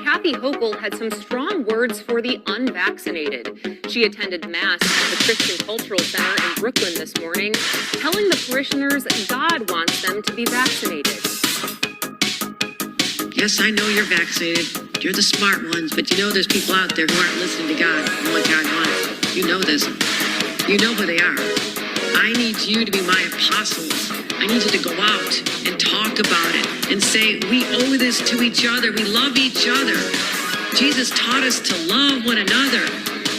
Kathy Hochul had some strong words for the unvaccinated. She attended Mass at the Christian Cultural Center in Brooklyn this morning, telling the parishioners God wants them to be vaccinated. Yes, I know you're vaccinated. You're the smart ones, but you know there's people out there who aren't listening to God and what God wants. You know this. You know who they are. I need you to be my apostles. I need you to go out and talk about it and say, we owe this to each other. We love each other. Jesus taught us to love one another.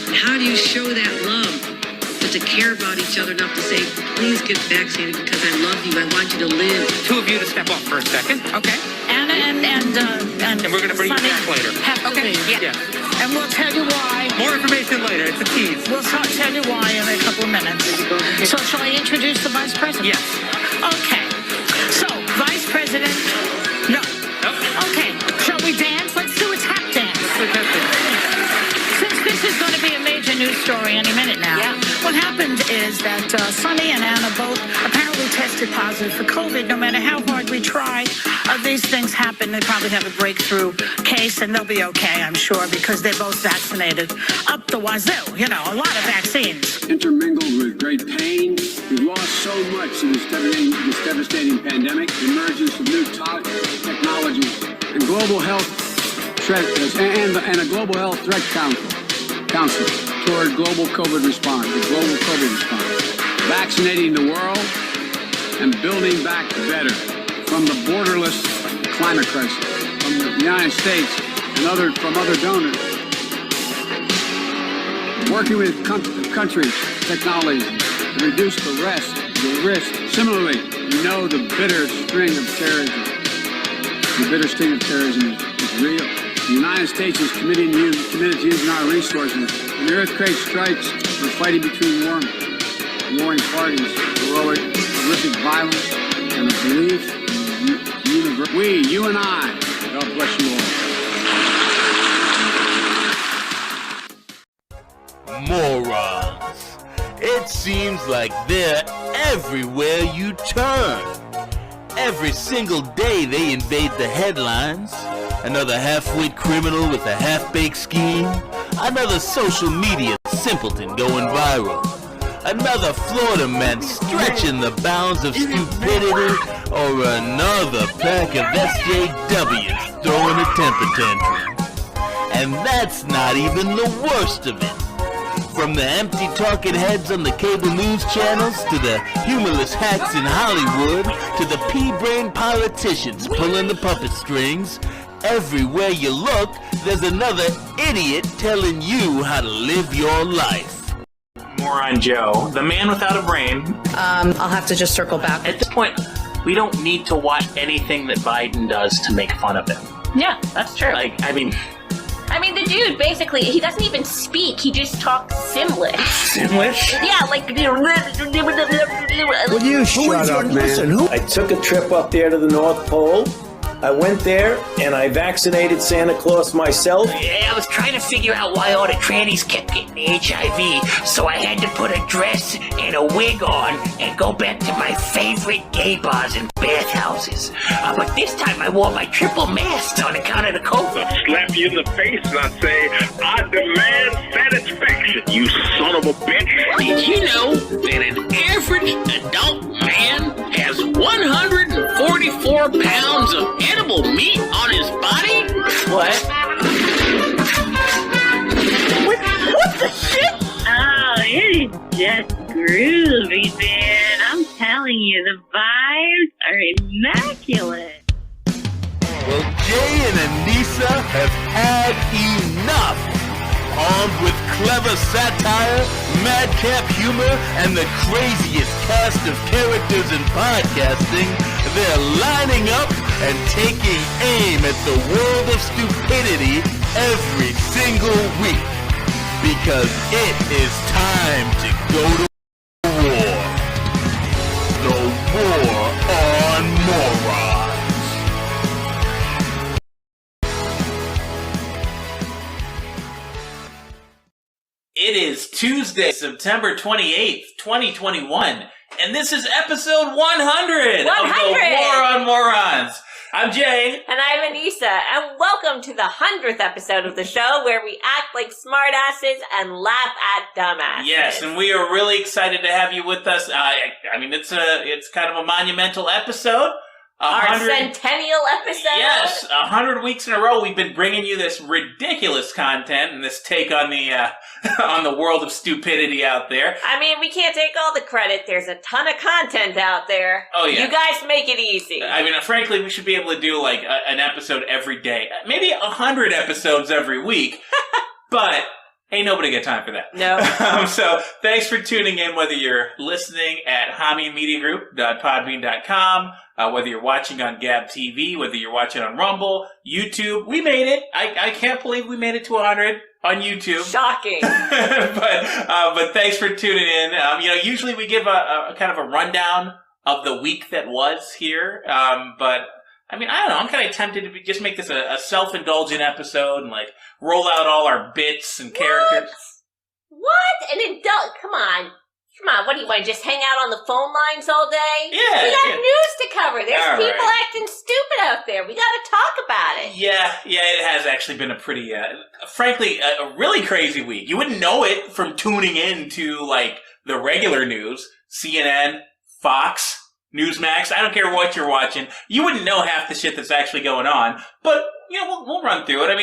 And how do you show that love? But to care about each other enough to say, please get vaccinated because I love you. I want you to live. Two of you to step up for a second. Okay. And we're going to bring you back later. Okay. Yeah. And we'll tell you why. More information later. It's a tease. We'll tell you why in a couple of minutes. So shall I introduce the Vice President? Yes. Okay. So, Vice President. No. Okay. Shall we dance? Let's do a tap dance. Since this is going to be a major news story any minute now. Yeah. What happened is that Sonny and Anna both apparently tested positive for COVID. No matter how hard we try, these things happen. They probably have a breakthrough case, and they'll be okay, I'm sure, because they're both vaccinated up the wazoo. You know, a lot of vaccines. Intermingled with great pain, we've lost so much in this devastating pandemic. The emergence of new technologies and global health threat and a global health threat council toward global COVID response. Vaccinating the world and building back better from the borderless climate crisis, from the United States and from other donors. Working with countries, technology to reduce the risk. Similarly, we know the bitter sting of terrorism is real. The United States is committed to using our resources. When the earthquake strikes, we're fighting between warring parties, horrific violence, and the belief in you and I. God bless you all. Morons. It seems like they're everywhere you turn. Every single day they invade the headlines. Another half-wit criminal with a half-baked scheme. Another social media simpleton going viral. Another Florida man stretching the bounds of stupidity. Or another pack of SJWs throwing a temper tantrum. And that's not even the worst of it. From the empty talking heads on the cable news channels, to the humorless hacks in Hollywood, to the pea-brain politicians pulling the puppet strings, everywhere you look, there's another idiot telling you how to live your life. Moron Joe, the man without a brain. I'll have to just circle back. At this point, we don't need to watch anything that Biden does to make fun of him. Yeah, that's true. I mean, the dude, basically, he doesn't even speak. He just talks Simlish. Simlish? Yeah, like... Will you shut up, man? I took a trip up there to the North Pole. I went there, and I vaccinated Santa Claus myself. Yeah, I was trying to figure out why all the trannies kept getting HIV, so I had to put a dress and a wig on and go back to my favorite gay bars and bathhouses. But this time I wore my triple mask on account of the COVID. I'll slap you in the face and I'll say, I demand satisfaction, you son of a bitch. Did you know that an average adult man has 144 pounds of edible meat on his body? What the shit? Oh, it is just groovy, man. I'm telling you, the vibes are immaculate. Well, Jay and Anissa have had enough. Armed with clever satire, madcap humor, and the craziest cast of characters in podcasting, they're lining up and taking aim at the world of stupidity every single week. Because it is time to go to war. The War on Morons. it is Tuesday, September 28th, 2021, and this is episode 100 of the War on Morons. I'm Jay. And I'm Anissa, and welcome to the 100th episode of the show where we act like smartasses and laugh at dumbasses. Yes, and we are really excited to have you with us. I mean, it's kind of a monumental episode. Our centennial episode? Yes, 100 weeks in a row we've been bringing you this ridiculous content and this take on the on the world of stupidity out there. I mean, we can't take all the credit. There's a ton of content out there. Oh, yeah. You guys make it easy. I mean, frankly, we should be able to do like an episode every day. Maybe 100 episodes every week. But ain't nobody got time for that. No. So thanks for tuning in, whether you're listening at HamiMediaGroup.podbean.com, whether you're watching on Gab TV, whether you're watching on Rumble, YouTube. We made it. I can't believe we made it to 100 on YouTube. Shocking. but thanks for tuning in. Usually we give a kind of a rundown of the week that was here. But I mean, I don't know. I'm kind of tempted to just make this a self-indulgent episode and like roll out all our bits and characters. What? An adult? Come on. What do you want? Just hang out on the phone lines all day? Yeah. We got news to cover. There's all people right. acting stupid out there. We got to talk about it. Yeah, it has actually been a pretty, frankly, a really crazy week. You wouldn't know it from tuning in to like the regular news, CNN, Fox, Newsmax. I don't care what you're watching. You wouldn't know half the shit that's actually going on. But we'll run through it. I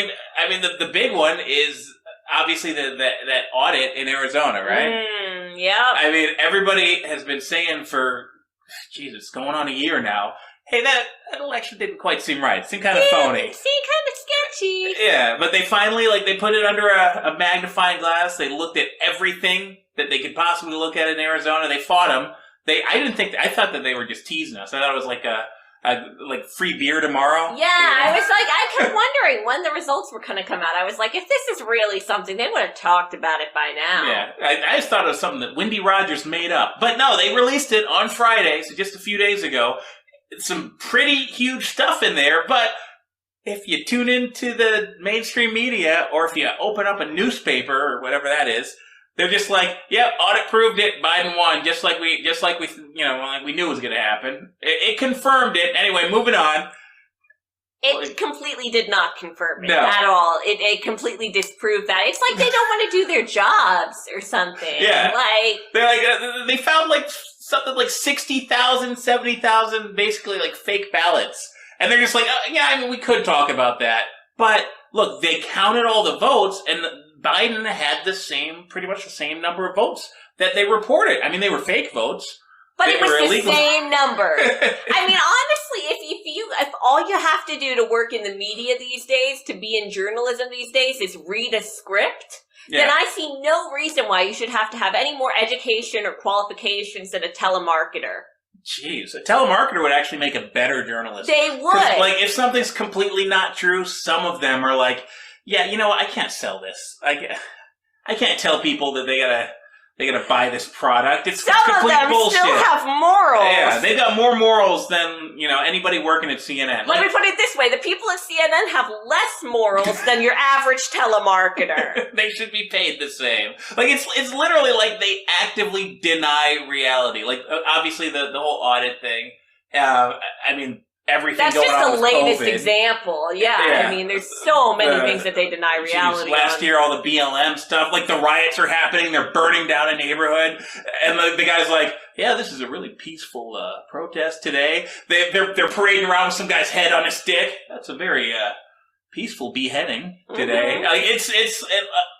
mean, the big one is obviously that audit in Arizona, right? Yeah. I mean, everybody has been saying for, Jesus, going on a year now, hey, that election didn't quite seem right. It seemed kind of phony. It seemed kind of sketchy. Yeah, but they finally, they put it under a magnifying glass. They looked at everything that they could possibly look at in Arizona. They fought them. I thought that they were just teasing us. I thought it was like free beer tomorrow. Yeah, I kept wondering when the results were going to come out. I was like, if this is really something, they would have talked about it by now. Yeah, I just thought it was something that Wendy Rogers made up. But no, they released it on Friday, so just a few days ago. Some pretty huge stuff in there, but if you tune into the mainstream media, or if you open up a newspaper or whatever that is, they're just like, yep, audit proved it, Biden won, just like we knew it was going to happen. It confirmed it. Anyway, moving on. It completely did not confirm it No. at all. It completely disproved that. It's like they don't want to do their jobs or something. Yeah. They're like, they found something like 60,000, 70,000 basically fake ballots. And they're just like, we could talk about that. But look, they counted all the votes, and Biden had pretty much the same number of votes that they reported. I mean, they were fake votes. But They it was were the illegal. same number. I mean, honestly, if all you have to do to work in the media these days, to be in journalism these days, is read a script, then I see no reason why you should have to have any more education or qualifications than a telemarketer. Jeez, a telemarketer would actually make a better journalist. They would. If something's completely not true, some of them are like, yeah, I can't sell this. I can't tell people that they gotta buy this product. It's Some complete of them bullshit. still have morals. Yeah, they got more morals than anybody working at CNN. Let me put it this way: the people at CNN have less morals than your average telemarketer. They should be paid the same. It's literally like they actively deny reality. Obviously the whole audit thing. Everything That's going just on the with latest COVID. example. Yeah, I mean, there's so many things that they deny reality. Last year, all the BLM stuff, the riots are happening, they're burning down a neighborhood, and the guy's like, yeah, this is a really peaceful protest today. They're parading around with some guy's head on a stick. That's a very peaceful beheading today.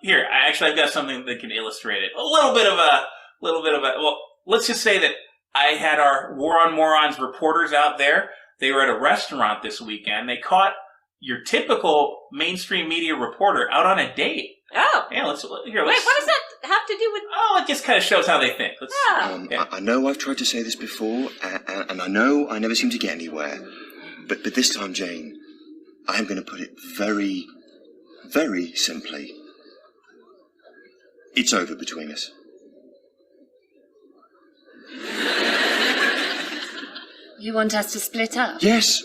Here, I've got something that can illustrate it. A little bit of a, well, let's just say that I had our War on Morons reporters out there. They were at a restaurant this weekend. They caught your typical mainstream media reporter out on a date. Oh. Yeah, let's. Wait, what does that have to do with... Oh, it just kind of shows how they think. I know I've tried to say this before, and I know I never seem to get anywhere. But this time, Jane, I'm going to put it very, very simply. It's over between us. You want us to split up? Yes.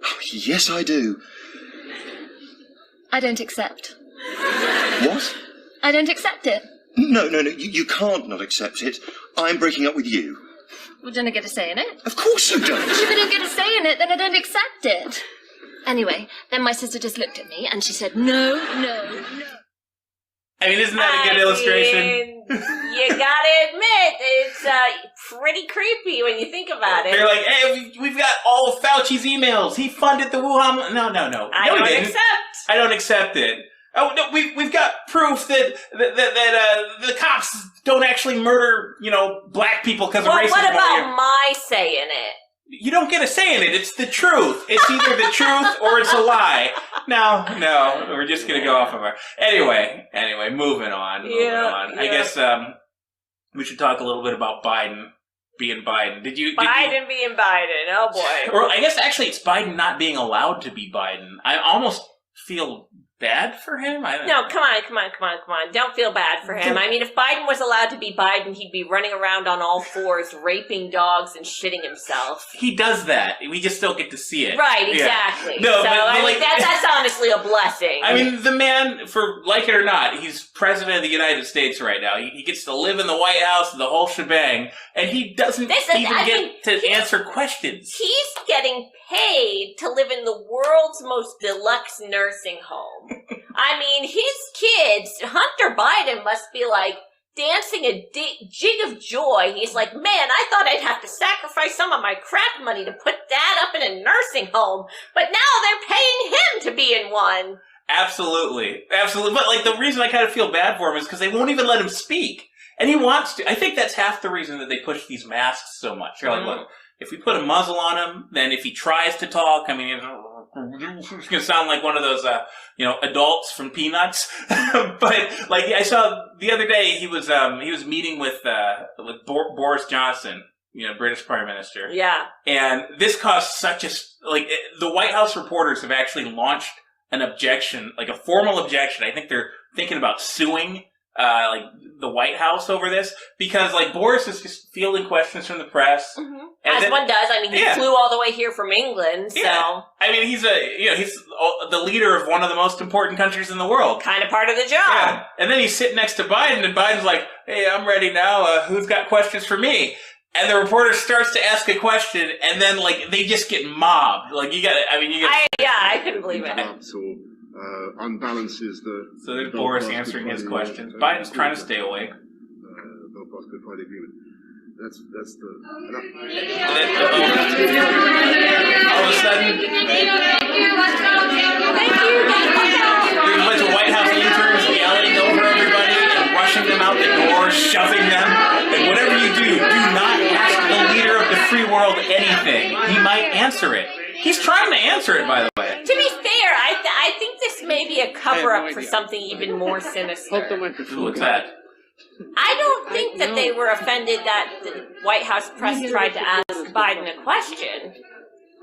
Oh, yes, I do. I don't accept. What? I don't accept it. No, you can't not accept it. I'm breaking up with you. Well, don't I get a say in it? Of course you don't. If I don't get a say in it, then I don't accept it. Anyway, then my sister just looked at me and she said, no, no, no. I mean, isn't that a good illustration? You gotta admit, it's pretty creepy when you think about it. They're like, hey, we've got all of Fauci's emails. He funded the Wuhan. No. I don't accept it. Oh no, we've got proof that the cops don't actually murder, black people because of racism. What about my say in it? You don't get a say in it. It's the truth. It's either the truth or it's a lie. No, we're just gonna go off of our. Anyway, moving on. Yeah. I guess we should talk a little bit about Biden being Biden. Did you being Biden? Oh boy. Or I guess actually it's Biden not being allowed to be Biden. I almost feel bad for him? No, come on. Don't feel bad for him. I mean, if Biden was allowed to be Biden, he'd be running around on all fours, raping dogs and shitting himself. He does that. We just don't get to see it. Right, exactly. Yeah. No, so, I mean, that's honestly a blessing. I mean, the man, for like it or not, he's president of the United States right now. He gets to live in the White House and the whole shebang, and he doesn't get to answer questions. He's getting paid to live in the world's most deluxe nursing home. I mean, his kids, Hunter Biden must be like dancing a jig of joy. He's like, man, I thought I'd have to sacrifice some of my crap money to put that up in a nursing home, but now they're paying him to be in one. Absolutely. But like the reason I kind of feel bad for him is because they won't even let him speak. And he wants to. I think that's half the reason that they push these masks so much. They're like, look, if we put a muzzle on him, then if he tries to talk, I mean, it's going to sound like one of those, adults from Peanuts. But like I saw the other day, he was meeting with Boris Johnson, British Prime Minister. Yeah. And this caused the White House reporters have actually launched an objection, like a formal objection. I think they're thinking about suing the White House over this, because Boris is just fielding questions from the press. Mm-hmm. As one does. I mean, he flew all the way here from England, so. Yeah. I mean, he's the leader of one of the most important countries in the world. Kind of part of the job. Yeah. And then he's sitting next to Biden, and Biden's like, hey, I'm ready now. Who's got questions for me? And the reporter starts to ask a question, and then they just get mobbed. I couldn't believe it. Unbalances So there's Boris answering his questions. Biden's trying to stay awake. Belfast Good Friday Agreement. That's the. All of a sudden, there's a bunch of White House interns yelling over everybody and rushing them out the door, shoving them. And whatever you do not ask the leader of the free world anything. He might answer it. He's trying to answer it, by the way. To be fair, I think this may be a cover-up for something even more sinister. What's that? I don't think that they were offended that the White House press tried to ask Biden a question.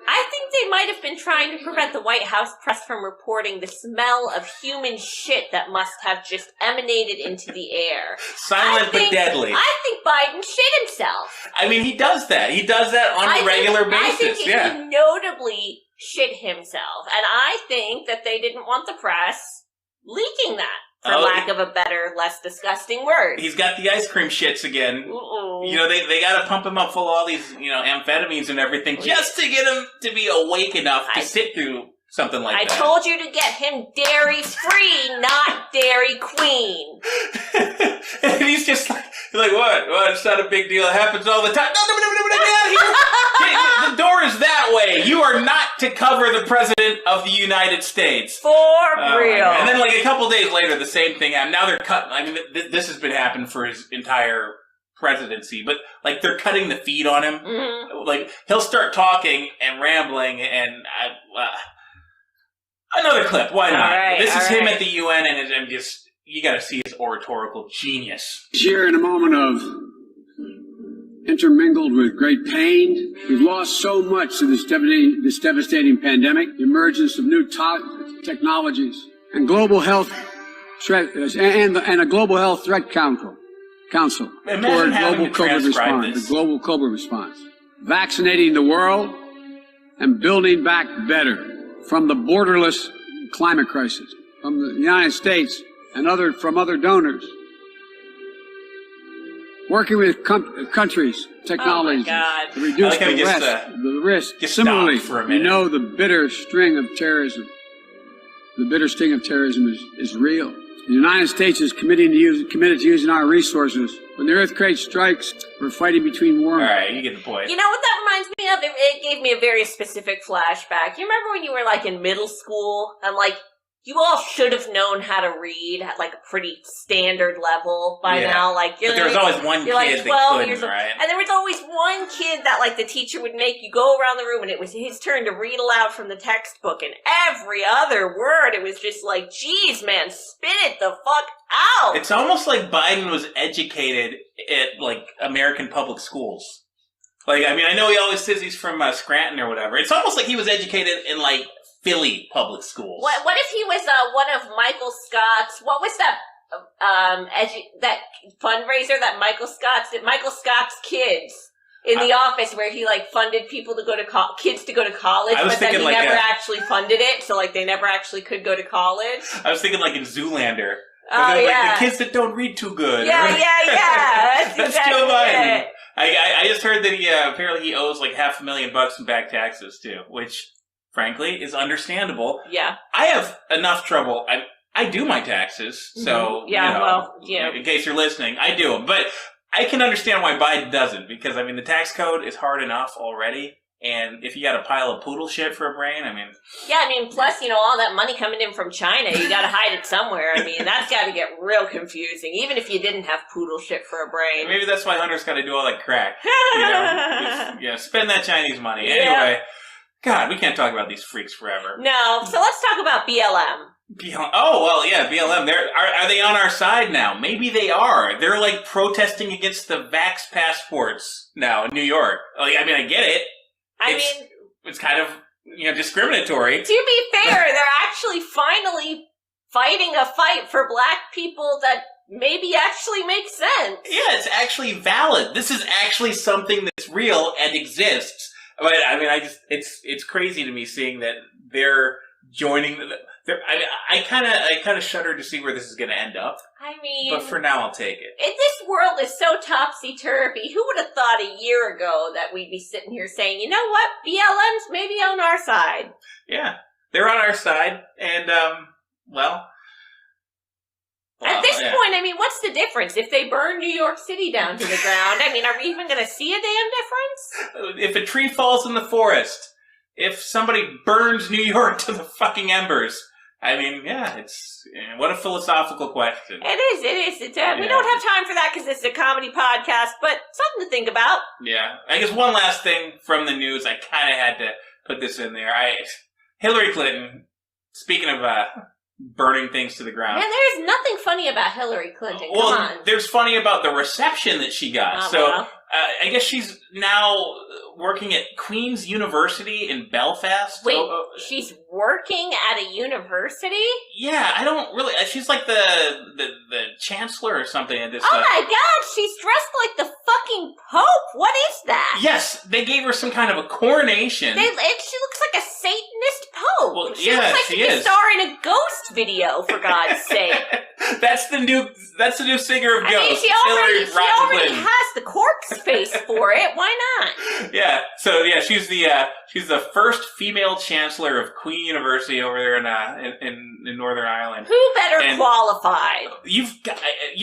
I think they might have been trying to prevent the White House press from reporting the smell of human shit that must have just emanated into the air. Silent but deadly. I think Biden shit himself. I mean, he does that. He does that on a regular basis. I think he notably shit himself. And I think that they didn't want the press leaking that. For lack of a better, less disgusting word. He's got the ice cream shits again. Uh-oh. They got to pump him up full of all these, amphetamines and everything just to get him to be awake enough to sit through something like that. I told you to get him dairy-free, not Dairy Queen. And he's just like, what? Well, it's not a big deal. It happens all the time. No, get out of here. The door is that way. You are not to cover the President of the United States. For real. And then a couple days later, the same thing happened. Now they're cutting. I mean, this has been happening for his entire presidency, but they're cutting the feed on him. Mm-hmm. He'll start talking and rambling, and another clip. Why not? This is him at the UN, and just you got to see his oratorical genius. Here, in a moment of intermingled with great pain, we've lost so much to this devastating pandemic. The emergence of new technologies and global health threat, and a global health threat council toward global COVID response. The global COVID response, vaccinating the world and building back better from the borderless climate crisis from the United States and from other donors. working with countries, technologies to reduce the risk. Similarly, we know the bitter sting of terrorism is real. The United States is committed to using our resources. When the earthquake strikes, we're fighting between war. All right, you get the point. You know what that reminds me of? It gave me a very specific flashback. You remember when you were like in middle school and like you all should have known how to read at like a pretty standard level by now. Like, but there was always one kid like 12 that couldn't, years old, right? and there was always one kid that like the teacher would make you go around the room, and it was his turn to read aloud from the textbook, and every other word, it was just like, "Geez, man, spit it the fuck out." It's almost like Biden was educated at like American public schools. Like, I mean, I know he always says he's from Scranton or whatever. It's almost like he was educated in like Philly public schools. What if he was one of Michael Scott's? What was that that fundraiser that Michael Scott did? Michael Scott's kids in the office, where he like funded people to go to kids to go to college, but then he never actually funded it, so like they never actually could go to college. I was thinking like in Zoolander. Oh yeah, like the kids that don't read too good. Yeah. That's exactly Joe Biden. it. I just heard that he apparently he owes like $500,000 in back taxes too, which frankly is understandable. Yeah, I have enough trouble. I do my taxes, so in case you're listening, I do them. But I can understand why Biden doesn't, because I mean the tax code is hard enough already. And if you got a pile of poodle shit for a brain, I mean... Yeah, I mean, plus, all that money coming in from China, you gotta hide it somewhere. I mean, that's gotta get real confusing, even if you didn't have poodle shit for a brain. Maybe that's why Hunter's gotta do all that crack. Spend that Chinese money. Yeah. Anyway, God, we can't talk about these freaks forever. No, so let's talk about BLM. Oh, well, yeah, BLM. Are they on our side now? Maybe they are. They're, like, protesting against the Vaxxed passports now in New York. Like, I mean, I get it. It's kind of, discriminatory. To be fair, they're actually finally fighting a fight for black people that maybe actually makes sense. Yeah, it's actually valid. This is actually something that's real and exists. But I mean, it's crazy to me seeing that they're joining. I kind of shudder to see where this is going to end up. I mean, but for now, I'll take it. This world is so topsy-turvy. Who would have thought a year ago that we'd be sitting here saying, you know what, BLM's maybe on our side? Yeah, they're on our side, and, at this point, I mean, what's the difference? If they burn New York City down to the ground, I mean, are we even going to see a damn difference? If a tree falls in the forest, if somebody burns New York to the fucking embers... I mean, what a philosophical question. It is. We don't have time for that because this is a comedy podcast, but something to think about. Yeah. I guess one last thing from the news, I kind of had to put this in there. Hillary Clinton, speaking of burning things to the ground. Man, there's nothing funny about Hillary Clinton. Come on. There's funny about the reception that she got. I guess she's now working at Queen's University in Belfast. Wait, she's working at a university? Yeah, I don't really... She's like the chancellor or something at this... Oh my god, she's dressed like the fucking Pope! What is that? Yes, they gave her some kind of a coronation. She looks like a Satanist Pope. Well, she looks like she could star in a Ghost video, for God's sake. That's the new singer of Ghost. I mean, she already has the corpse face for it. Why not? Yeah. So she's the first female chancellor of Queen University over there in Northern Ireland. Who better qualified? You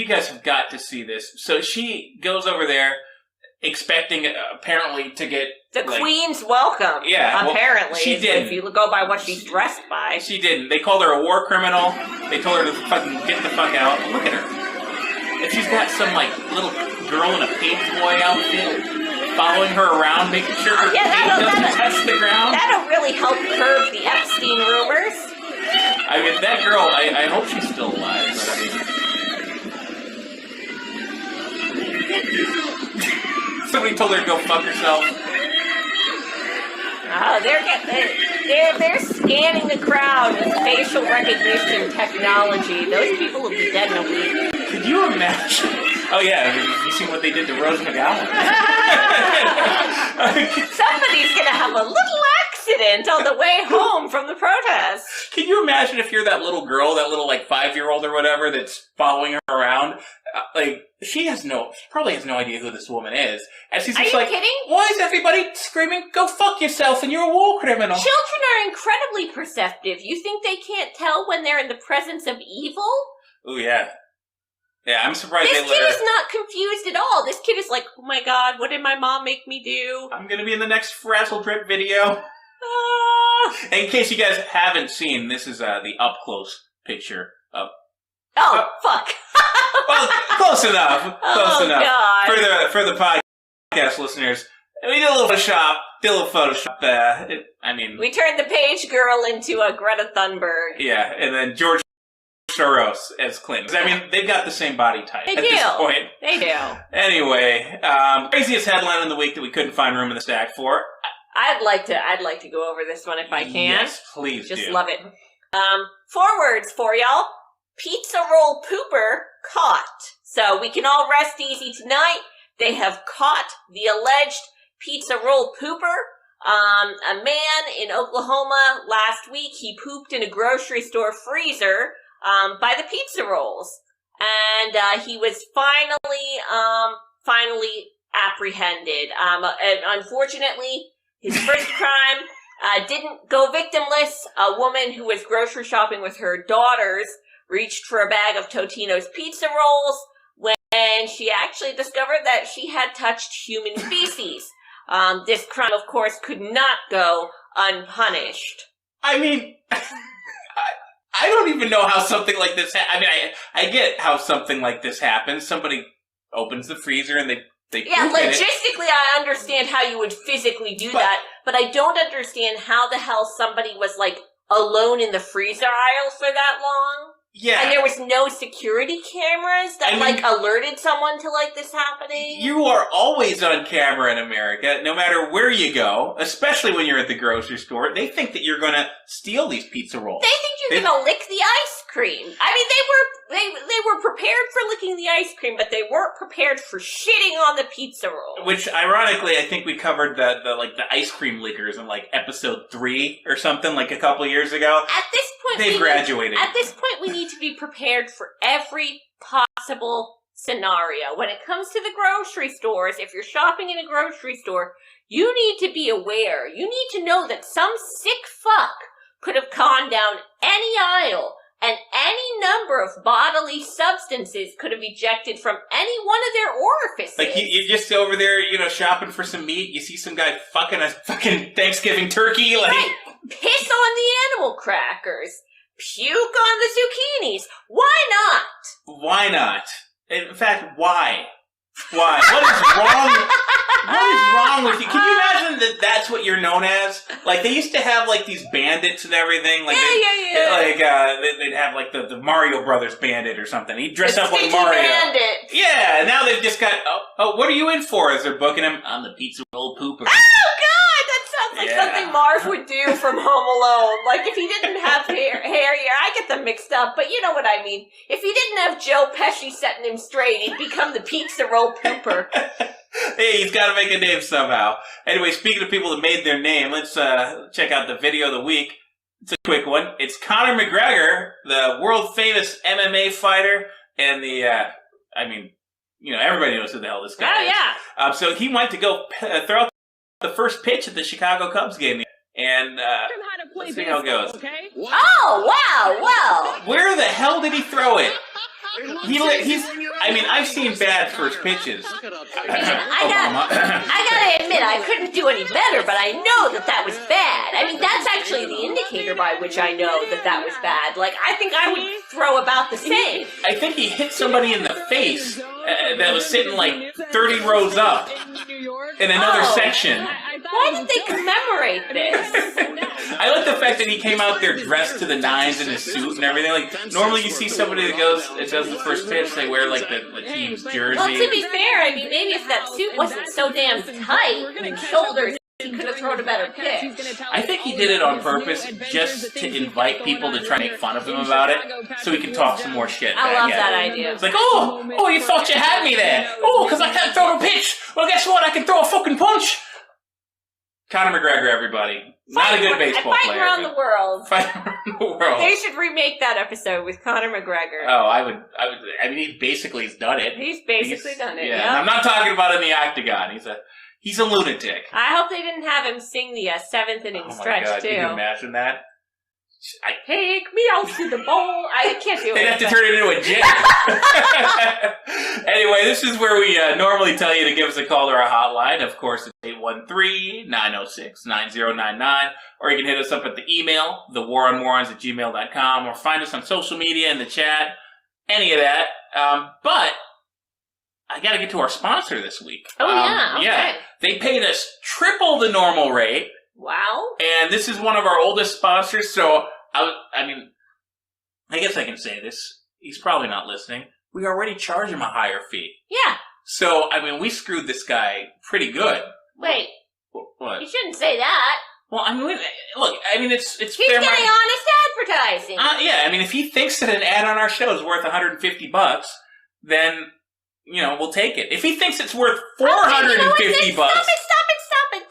guys have got to see this. So she goes over there expecting apparently to get the Queen's welcome. Yeah, apparently she didn't. If you go by what she's dressed by, she didn't. They called her a war criminal. They told her to fucking get the fuck out. Look at her. And she's got some like little girl in a paperboy outfit following her around, making sure her feet doesn't touch the ground. That'll really help curb the Epstein rumors. I mean, that girl. I hope she's still alive. But I mean. Somebody told her to go fuck herself. Oh, they're scanning the crowd with facial recognition technology. Those people will be dead in a week. Could you imagine? Oh yeah, you see what they did to Rose McGowan. Somebody's gonna have a little accident accident on the way home from the protest. Can you imagine if you're that little girl, that little like 5-year-old or whatever that's following her around? She probably has no idea who this woman is. And she's just kidding? Why is everybody screaming, go fuck yourself and you're a war criminal? Children are incredibly perceptive. You think they can't tell when they're in the presence of evil? Oh, yeah. Yeah, I'm surprised This kid is not confused at all. This kid is like, oh my god, what did my mom make me do? I'm gonna be in the next Frazzle Drip video. In case you guys haven't seen, this is the up-close picture of... Fuck. Well, close enough. Close enough. God. For the podcast listeners, we did a little Photoshop. We turned the page girl into a Greta Thunberg. Yeah, and then George Soros as Clinton. I mean, they've got the same body type at this point. They do. Anyway, craziest headline of the week that we couldn't find room in the stack for. I'd like to go over this one if I can. Yes, please Just do. love it. 4 words for y'all. Pizza roll pooper caught. So we can all rest easy tonight. They have caught the alleged pizza roll pooper. A man in Oklahoma last week, he pooped in a grocery store freezer by the pizza rolls. And he was finally apprehended. And unfortunately, his first crime didn't go victimless. A woman who was grocery shopping with her daughters reached for a bag of Totino's pizza rolls when she actually discovered that she had touched human feces. This crime, of course, could not go unpunished. I mean, I don't even know how something like this I get how something like this happens. Somebody opens the freezer and they Yeah, logistically I understand how you would physically do that, but I don't understand how the hell somebody was, like, alone in the freezer aisle for that long. Yeah. And there was no security cameras that, alerted someone to, this happening? You are always on camera in America, no matter where you go, especially when you're at the grocery store. They think that you're going to steal these pizza rolls. They think you're going to lick the ice cream. I mean, they were prepared for licking the ice cream, but they weren't prepared for shitting on the pizza roll. Which, ironically, I think we covered the ice cream lickers in, episode 3 or something, a couple of years ago. At this point, they graduated. At this point, we need to be prepared for every possible scenario. When it comes to the grocery stores, if you're shopping in a grocery store, you need to be aware. You need to know that some sick fuck could have gone down any aisle and any number of bodily substances could have ejected from any one of their orifices. You just over there, shopping for some meat, you see some guy fucking a fucking Thanksgiving turkey, Right. Piss on the animal crackers. Puke on the zucchinis. Why not? Why not? In fact, why? Why? What is wrong? What is wrong with you? Can you imagine that that's what you're known as? They used to have, these bandits and everything. They'd have, the Mario Brothers bandit or something. He'd dress up like Mario. Bandit. Yeah, now they've just got, what are you in for? As they're booking him, I'm the pizza roll pooper. Oh, God! That sounds like something Marv would do from Home Alone. If he didn't have hair here, I get them mixed up, but you know what I mean. If he didn't have Joe Pesci setting him straight, he'd become the pizza roll pooper. Hey, he's got to make a name somehow. Anyway, speaking of people that made their name, let's check out the video of the week. It's a quick one. It's Conor McGregor, the world-famous MMA fighter, and everybody knows who the hell this guy is. Yeah. So he went to go throw out the first pitch at the Chicago Cubs game, and let's see how it goes. Okay? Oh, wow, well. Where the hell did he throw it? I've seen bad first pitches. I gotta admit, I couldn't do any better, but I know that was bad. That's actually the indicator by which I know that was bad. I think I would throw about the same. I think he hit somebody in the face that was sitting 30 rows up in another section. Why did they commemorate this? I like the fact that he came out there dressed to the nines in his suit and everything. Normally you see somebody that does the first pitch, they wear the team's jersey. Well, to be fair, maybe if that suit wasn't so damn tight and shoulders, he could have thrown a better pitch. I think he did it on purpose just to invite people to try and make fun of him about it so he could talk some more shit. I love that idea. It's oh, you thought you had me there. Oh, because I can't throw a pitch. Well, guess what? I can throw a fucking punch. Conor McGregor, everybody. Not a good baseball Fight player. around the world. Fight around the world. They should remake that episode with Conor McGregor. Oh, I would. I mean, he basically has done it. He's basically done it. Yeah, Yep. I'm not talking about in the octagon. He's a lunatic. I hope they didn't have him sing the 7th inning stretch God, too. Can you imagine that? Take me out to the bowl. I can't do it. They'd have to turn it into a jam. Anyway, this is where we normally tell you to give us a call to our hotline. Of course, it's 813-906-9099. Or you can hit us up at the email, thewaronmorons@gmail.com, or find us on social media in the chat. Any of that. But I got to get to our sponsor this week. Oh, yeah. Okay. Yeah. They paid us triple the normal rate. Wow. And this is one of our oldest sponsors, so I guess I can say this. He's probably not listening. We already charge him a higher fee. Yeah. So, we screwed this guy pretty good. Wait. What? You shouldn't say that. Well, look, it's He's fair getting market. honest advertising. Yeah, if he thinks that an ad on our show is worth $150, then, we'll take it. If he thinks it's worth $450 Stop it.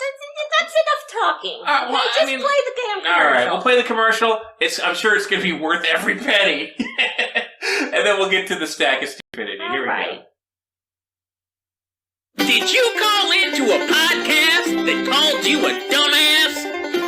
That's enough talking. Well, Just play the damn commercial. All right, we'll play the commercial. I'm sure it's going to be worth every penny. And then we'll get to the stack of stupidity. Here we go. Did you call into a podcast that called you a dumbass?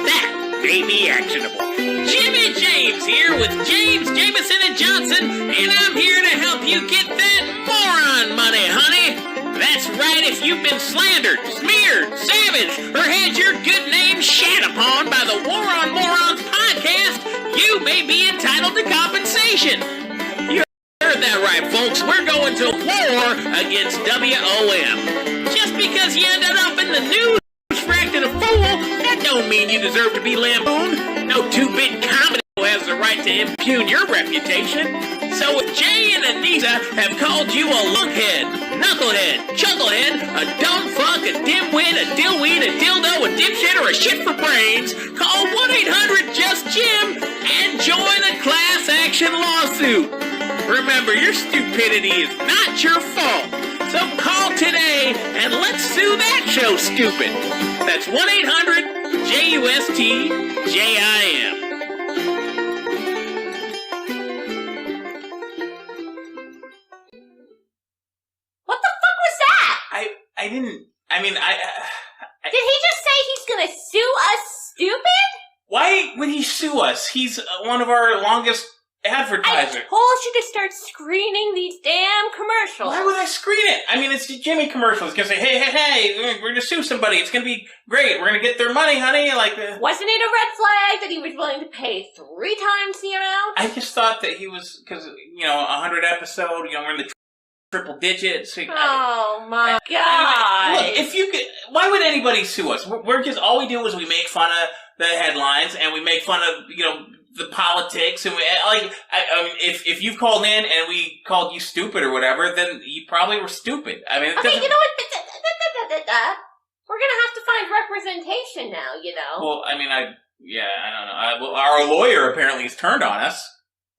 That may be actionable. Jimmy James here with James, Jameson, and Johnson, and I'm here to help you get that moron money, honey. That's right, if you've been slandered, smeared, savaged, or had your good name shat upon by the War on Morons podcast, you may be entitled to compensation. You heard that right, folks. We're going to war against WOM. Just because you ended up in the news for acting a fool, that don't mean you deserve to be lampooned. No two-bit comedy has the right to impugn your reputation. So if Jay and Anita have called you a lunkhead, knucklehead, chucklehead, a dumb fuck, a dimwit, a dillweed, a dildo, a dipshit, or a shit for brains, call 1-800-JUST-JIM and join a class action lawsuit. Remember, your stupidity is not your fault. So call today and let's sue that show stupid. That's 1-800-JUST-JIM. I didn't. Did he just say he's gonna sue us stupid? Why would he sue us? He's one of our longest advertisers. I told you to start screening these damn commercials. Why would I screen it? It's the Jimmy commercial. It's gonna say, hey, we're gonna sue somebody. It's gonna be great. We're gonna get their money, honey. Wasn't it a red flag that he was willing to pay 3 times the amount? I just thought that he was, because, 100 episode, we're in the triple digits. Oh my God! Look, why would anybody sue us? We're just, all we do is we make fun of the headlines and we make fun of the politics and if you've called in and we called you stupid or whatever, then you probably were stupid. Okay, you know what? We're gonna have to find representation now. Well, I don't know. Our lawyer apparently has turned on us.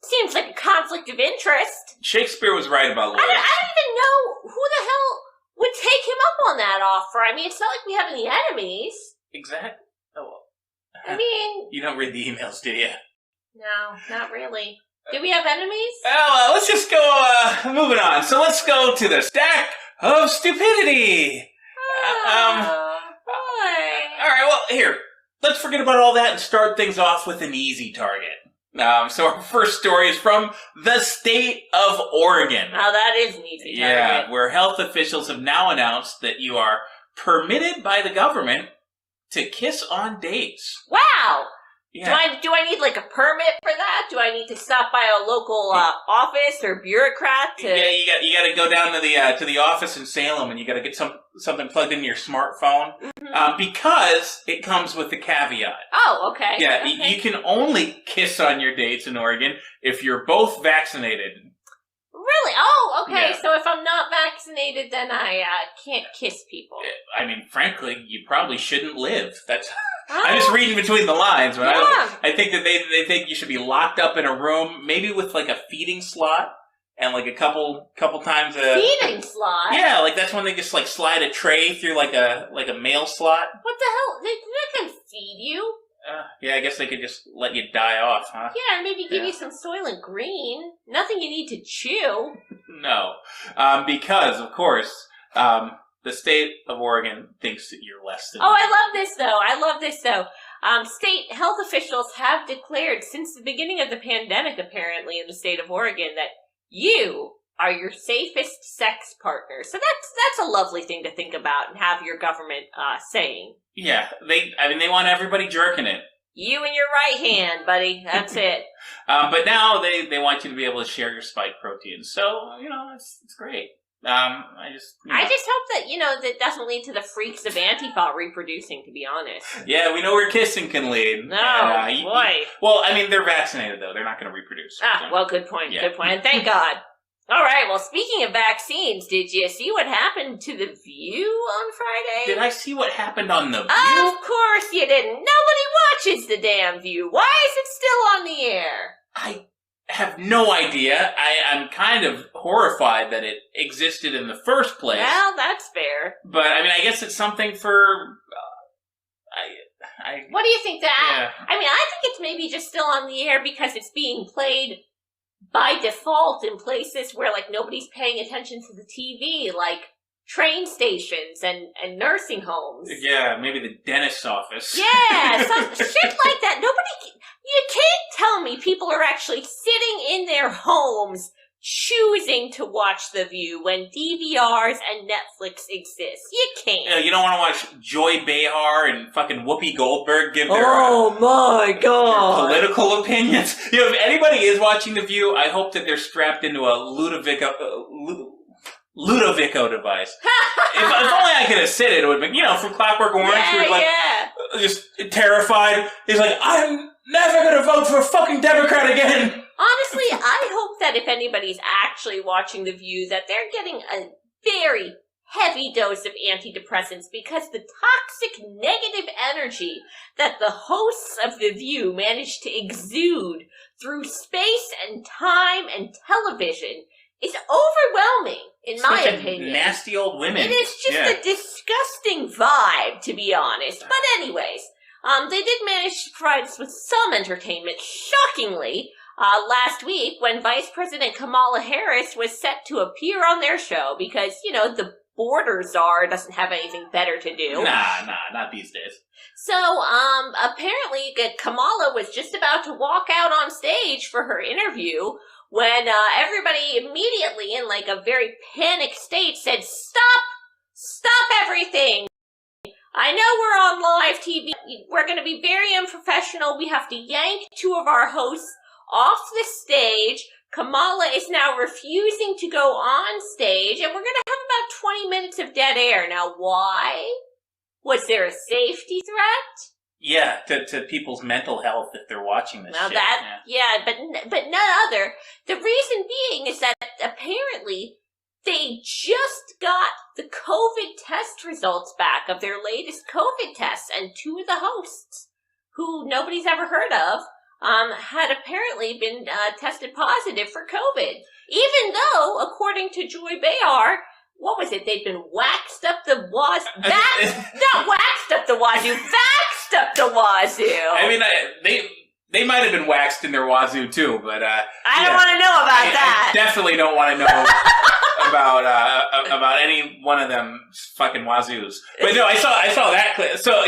Seems like a conflict of interest. Shakespeare was right about lawyers. I don't even know who the hell would take him up on that offer. It's not like we have any enemies. Exactly. Oh, well. You don't read the emails, do you? No, not really. Do we have enemies? Well, let's just go, moving on. So let's go to the stack of stupidity. Boy. All right, well, here. Let's forget about all that and start things off with an easy target. So our first story is from the state of Oregon. Oh, that is an easy target. Yeah, where health officials have now announced that you are permitted by the government to kiss on dates. Wow! Yeah. Do I need a permit for that? Do I need to stop by a local office or bureaucrat to? Yeah, you got to go down to the office in Salem and you got to get something plugged into your smartphone because it comes with a caveat. Oh, okay. Yeah, okay. You can only kiss on your dates in Oregon if you're both vaccinated. Really? Oh, okay. Yeah. So if I'm not vaccinated, then I can't kiss people. Frankly, you probably shouldn't live. I'm just reading between the lines, but I think that they think you should be locked up in a room, maybe with a feeding slot and a couple times a feeding slot. Yeah, that's when they just slide a tray through a mail slot. What the hell? They're not gonna feed you. Yeah, I guess they could just let you die off, huh? Yeah, or maybe give you some Soylent Green. Nothing you need to chew. No. Because, of course, the state of Oregon thinks that you're less than... Oh, I love this, though. State health officials have declared since the beginning of the pandemic, apparently, in the state of Oregon, that you are your safest sex partner. So that's a lovely thing to think about and have your government saying. Yeah, they want everybody jerking it. You and your right hand, buddy. That's it. But now they want you to be able to share your spike protein. So, it's great. I just hope that, that doesn't lead to the freaks of Antifa reproducing, to be honest. Yeah, we know where kissing can lead. No, boy. Well, they're vaccinated, though. They're not going to reproduce. Well, good point. Yeah. Good point. And thank God. All right, well, speaking of vaccines, did you see what happened to The View on Friday? Did I see what happened on The View? Of course you didn't. Nobody watches the damn View. Why is it still on the air? I have no idea. I'm kind of horrified that it existed in the first place. Well, that's fair. But, I guess it's something for... What do you think that? Yeah. I think it's maybe just still on the air because it's being played by default in places where, nobody's paying attention to the TV, like train stations and nursing homes. Yeah, maybe the dentist's office. Yeah, some shit like that. You can't tell me people are actually sitting in their homes choosing to watch The View when DVRs and Netflix exist. You can't. You don't want to watch Joy Behar and fucking Whoopi Goldberg give their my God, their political opinions. If anybody is watching The View, I hope that they're strapped into a Ludovico device. if only I could have said it, would be, from Clockwork Orange, who was just terrified. He's like, I'm never gonna vote for a fucking Democrat again. Honestly, I hope that if anybody's actually watching The View, that they're getting a very heavy dose of antidepressants, because the toxic negative energy that the hosts of The View manage to exude through space and time and television is overwhelming, in my opinion. Nasty old women. It is just a disgusting vibe, to be honest. But anyways, they did manage to provide us with some entertainment, shockingly, last week when Vice President Kamala Harris was set to appear on their show because, the border czar doesn't have anything better to do. Nah, not these days. So, apparently Kamala was just about to walk out on stage for her interview when everybody immediately, in a very panicked state, said, Stop everything! I know we're on live TV. We're going to be very unprofessional. We have to yank two of our hosts off the stage. Kamala is now refusing to go on stage, and we're going to have about 20 minutes of dead air. Now, why? Was there a safety threat? Yeah, to people's mental health if they're watching this shit. But none other. The reason being is that apparently they just got the COVID test results back of their latest COVID tests, and two of the hosts, who nobody's ever heard of, had apparently been tested positive for COVID. Even though, according to Joy Behar, what was it? They'd been waxed up the wazoo. Not waxed up the wazoo, vaxxed up the wazoo. They might have been waxed in their wazoo too, but I don't want to know about that. I definitely don't want to know about any one of them fucking wazoos. But no, I saw that clip. So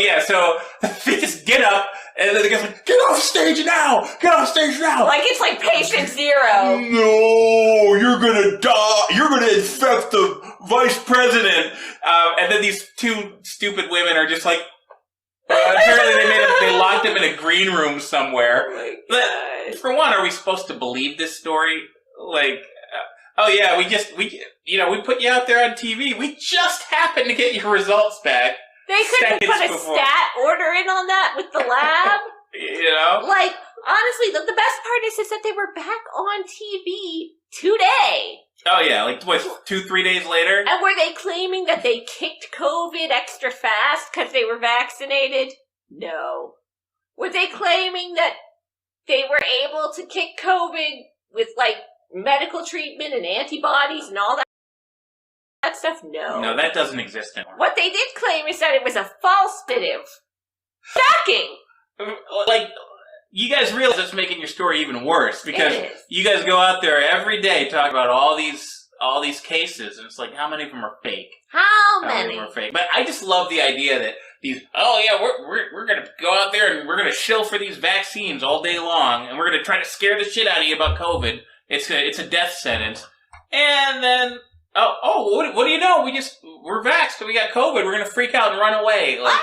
they just get up and then the guy's like, "Get off stage now! Get off stage now!" Like it's like patient zero. No, you're gonna die. You're gonna infect the vice president. And then these two stupid women are just like. Apparently they locked him in a green room somewhere. But for one, are we supposed to believe this story? We put you out there on TV. We just happened to get your results back. They couldn't put a stat order in on that with the lab. Honestly, the best part is that they were back on TV today. Oh yeah, 2-3 days later? And were they claiming that they kicked COVID extra fast because they were vaccinated? No. Were they claiming that they were able to kick COVID with, medical treatment and antibodies and all that stuff? No. No, that doesn't exist anymore. What they did claim is that it was a false negative. Shocking! like, you guys realize it's making your story even worse because you guys go out there every day talking about all these cases, and it's like, how many of them are fake? How many of them are fake? But I just love the idea that we're gonna go out there and we're gonna shill for these vaccines all day long, and we're gonna try to scare the shit out of you about COVID. It's a death sentence, and then what do you know? We're vaxxed, and we got COVID. We're gonna freak out and run away. Like,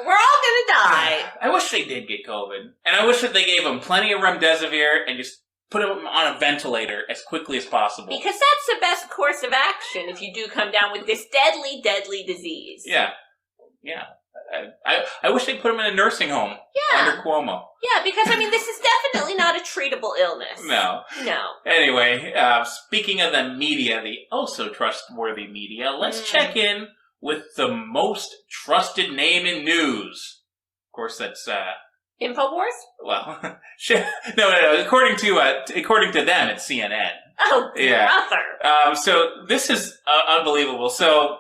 we're all gonna die. I wish they did get COVID, and I wish that they gave them plenty of remdesivir and just put them on a ventilator as quickly as possible. Because that's the best course of action if you do come down with this deadly, deadly disease. Yeah. I wish they put them in a nursing home under Cuomo. Yeah, because, this is definitely not a treatable illness. No. No. Anyway, speaking of the media, the also trustworthy media, let's check in with the most trusted name in news. Of course, that's... InfoWars? Well, no. According to them, it's CNN. Oh, brother. So this is unbelievable. So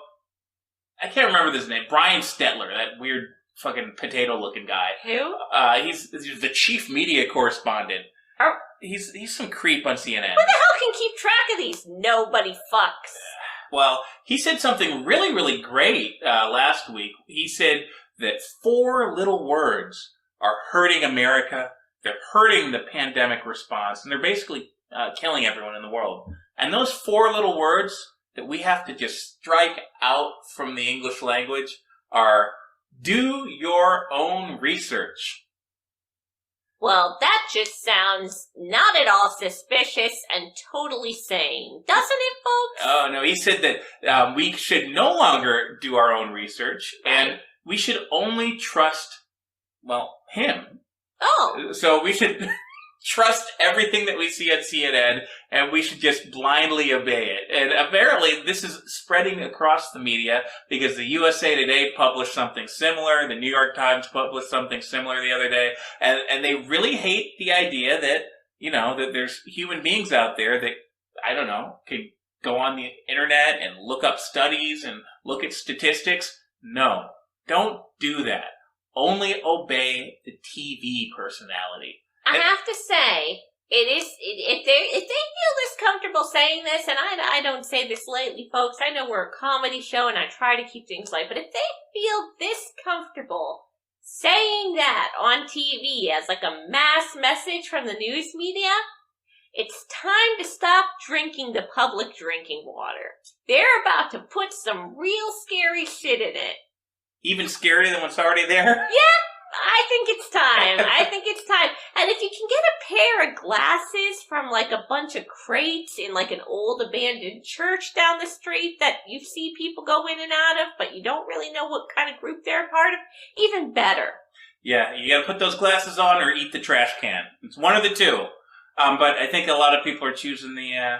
I can't remember this name. Brian Stetler, that weird fucking potato-looking guy. Who? He's the chief media correspondent. Oh. He's some creep on CNN. Who the hell can keep track of these? Nobody fucks. Well, he said something really, really great last week. He said that 4 little words are hurting America, they're hurting the pandemic response, and they're basically killing everyone in the world. And those 4 little words that we have to just strike out from the English language are, do your own research. Well, that just sounds not at all suspicious and totally sane. Doesn't it, folks? Oh, no, he said that we should no longer do our own research, and we should only trust, him. Oh. So we should trust everything that we see on CNN, and we should just blindly obey it. And apparently this is spreading across the media because the USA Today published something similar, the New York Times published something similar the other day, and they really hate the idea that, that there's human beings out there that, can go on the internet and look up studies and look at statistics. No, don't do that. Only obey the TV personality. I have to say, if they feel this comfortable saying this, and I don't say this lightly, folks, I know we're a comedy show and I try to keep things light, but if they feel this comfortable saying that on TV as like a mass message from the news media, it's time to stop drinking the public drinking water. They're about to put some real scary shit in it. Even scarier than what's already there? Yeah, I think it's time. And if you can get a pair of glasses from like a bunch of crates in like an old abandoned church down the street that you see people go in and out of, but you don't really know what kind of group they're a part of, even better. Yeah, you gotta put those glasses on or eat the trash can. It's one of the two. But I think a lot of people are choosing the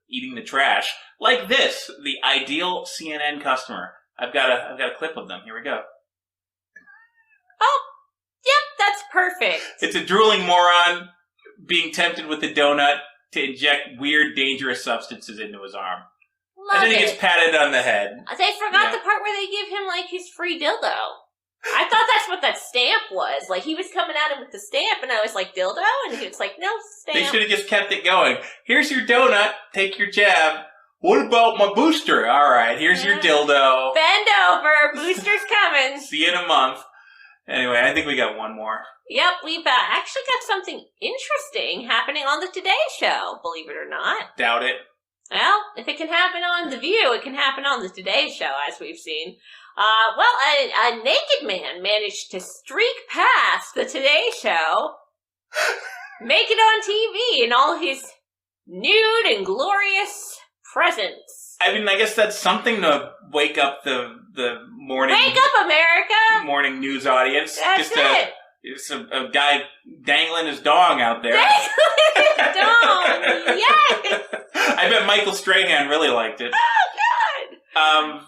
eating the trash. Like this, the ideal CNN customer. I've got a clip of them. Here we go. Oh, yep, that's perfect. It's a drooling moron being tempted with a donut to inject weird, dangerous substances into his arm. Love and then he it. gets patted on the head. They forgot the part where they give him, like, his free dildo. I thought that's what that stamp was. Like, he was coming at him with the stamp, and I was like, dildo? And he was like, no, stamp. They should have just kept it going. Here's your donut. Take your jab. What about my booster? All right, here's your dildo. Bend over. Booster's coming. See you in a month. Anyway, I think we got one more. Yep, we've actually got something interesting happening on the Today Show, believe it or not. Doubt it. Well, if it can happen on The View, it can happen on the Today Show, as we've seen. A naked man managed to streak past the Today Show, make it on TV in all his nude and glorious presence. I mean, I guess that's something to wake up the morning... Wake up, America! Morning news audience. That's it. It's a guy dangling his dong out there. Dangling his dong! Yes! I bet Michael Strahan really liked it. Oh, God!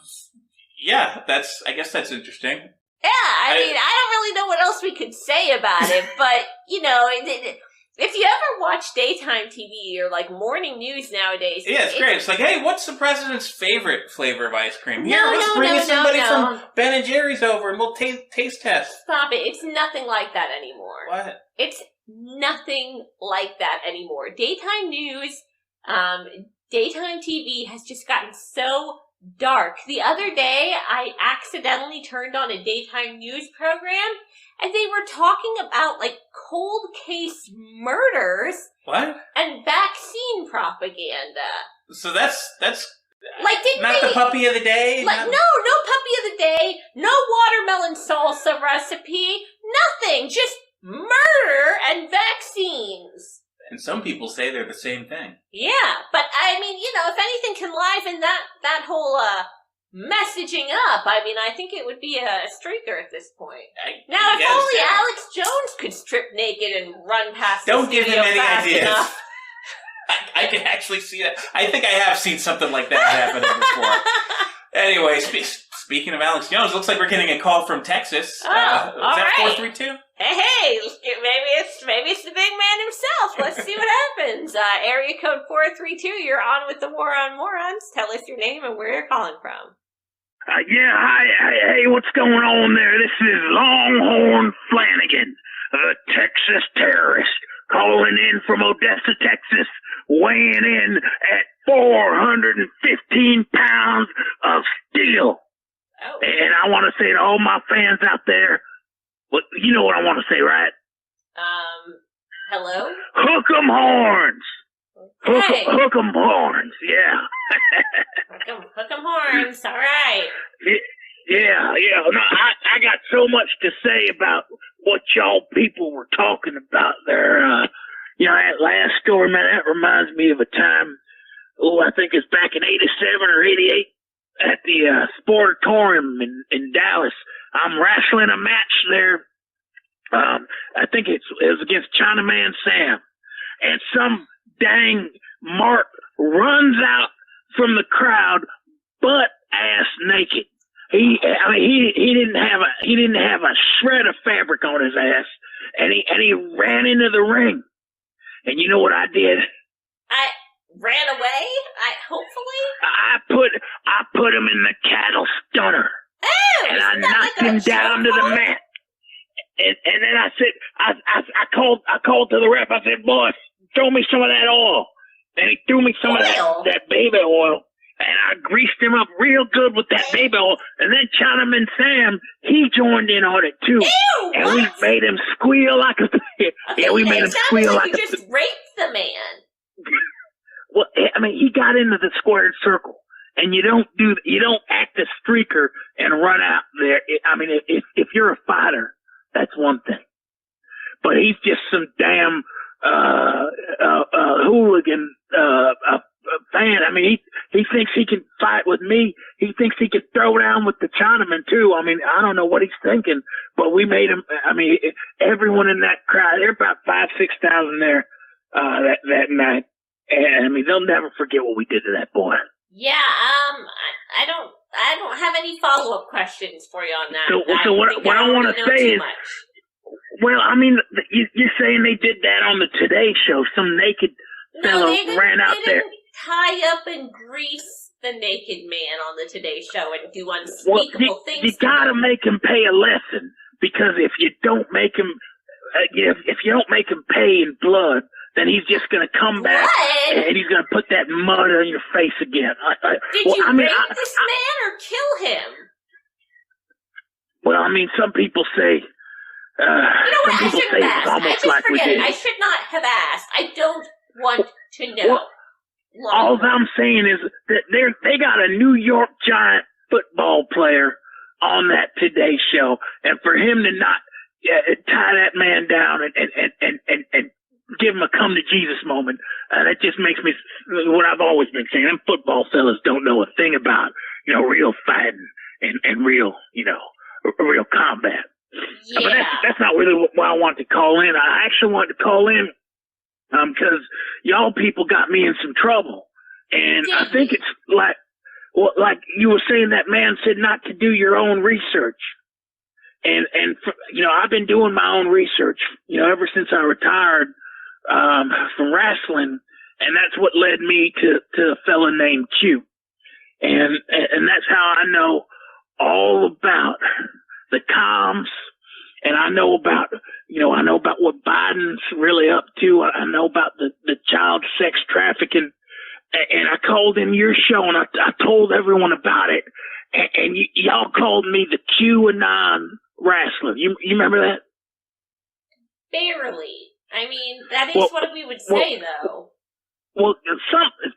Yeah, I guess that's interesting. Yeah, I mean, I don't really know what else we could say about it, but, If you ever watch daytime TV or like morning news nowadays, Yeah, it's great. It's like, hey, what's the president's favorite flavor of ice cream? Here, No, let's no, bring no, somebody no, from Ben and Jerry's over, and we'll taste test. Stop it. It's nothing like that anymore. What? It's nothing like that anymore. Daytime news, daytime TV has just gotten so dark. The other day, I accidentally turned on a daytime news program, and they were talking about, like, cold case murders. What? And vaccine propaganda. So that's Like, didn't not they, the puppy of the day? Like, no puppy of the day, no watermelon salsa recipe, nothing, just murder and vaccines. And some people say they're the same thing. Yeah, but I mean, if anything can liven that whole messaging up, I mean, I think it would be a streaker at this point. Now, if only Alex Jones could strip naked and run past the Don't give him studio any fast ideas. enough. I can actually see that. I think I have seen something like that happening before. Anyway, speaking of Alex Jones, looks like we're getting a call from Texas. Oh, is all that right. 432? Hey, maybe it's the big man himself. Let's see what happens. Area code 432, you're on with the War on Morons. Tell us your name and where you're calling from. Yeah, hey, what's going on there? This is Longhorn Flannigan, a Texas terrorist, calling in from Odessa, Texas, weighing in at 415 pounds of steel. Oh. And I want to say to all my fans out there, well, you know what I want to say, right? Hello? Hook 'em horns! Hey. Hook 'em horns, yeah. Hook 'em horns, all right. Yeah. No, I got so much to say about what y'all people were talking about there. That last story, man, that reminds me of a time, I think it's back in 87 or 88 at the Sportatorium in Dallas. I'm wrestling a match there. I think it was against Chinaman Sam. And some dang Mark runs out from the crowd butt ass naked. He didn't have a shred of fabric on his ass, and he ran into the ring. And you know what I did? I ran away. Hopefully. I put him in the cattle stunner, and I knocked him down to the mat. And then I said, I called to the ref. I said, boy, throw me some of that oil. And he threw me some of that baby oil. And I greased him up real good with that baby oil. And then Chinaman Sam, he joined in on it too. Ew, and we made him squeal like a Okay, we made him squeal like you just raped the man. Well, I mean, he got into the squared circle. And you don't act a streaker and run out there. If you're a fighter, that's one thing. But he's just some damn hooligan fan. I mean, he thinks he can fight with me. He thinks he can throw down with the Chinaman too. I mean, I don't know what he's thinking, but we made him. I mean, everyone in that crowd, there were about 5,000-6,000 there that night, and I mean, they'll never forget what we did to that boy. Yeah, I don't have any follow-up questions for you on that. So what I want to say is, well, I mean, you're saying they did that on the Today Show. Some naked fellow ran out there. Tie up and grease the naked man on the Today Show and do unspeakable things. You gotta make him pay a lesson, because if you don't make him, if you don't make him pay in blood, then he's just going to come back and he's going to put that mud on your face again. Did you rape this man or kill him? Well, I mean, some people say. You know what? Some people say it's almost like we did. I should not have asked. I don't want to know. Well, all I'm saying is that they got a New York Giant football player on that Today Show, and for him to not tie that man down and give him a come to Jesus moment, that just makes me, what I've always been saying, them football fellas don't know a thing about, real fighting and real, real combat. Yeah. But that's not really why I wanted to call in. I actually wanted to call in because y'all people got me in some trouble. And I think it's like you were saying, that man said not to do your own research. And I've been doing my own research, ever since I retired from wrestling, and that's what led me to a fella named Q. And that's how I know all about the comms, and I know about what Biden's really up to. I know about the child sex trafficking, and I called in your show and I told everyone about it, and y'all called me the QAnon wrestler. You remember that? Barely. I mean, that is what we would say, though. Well,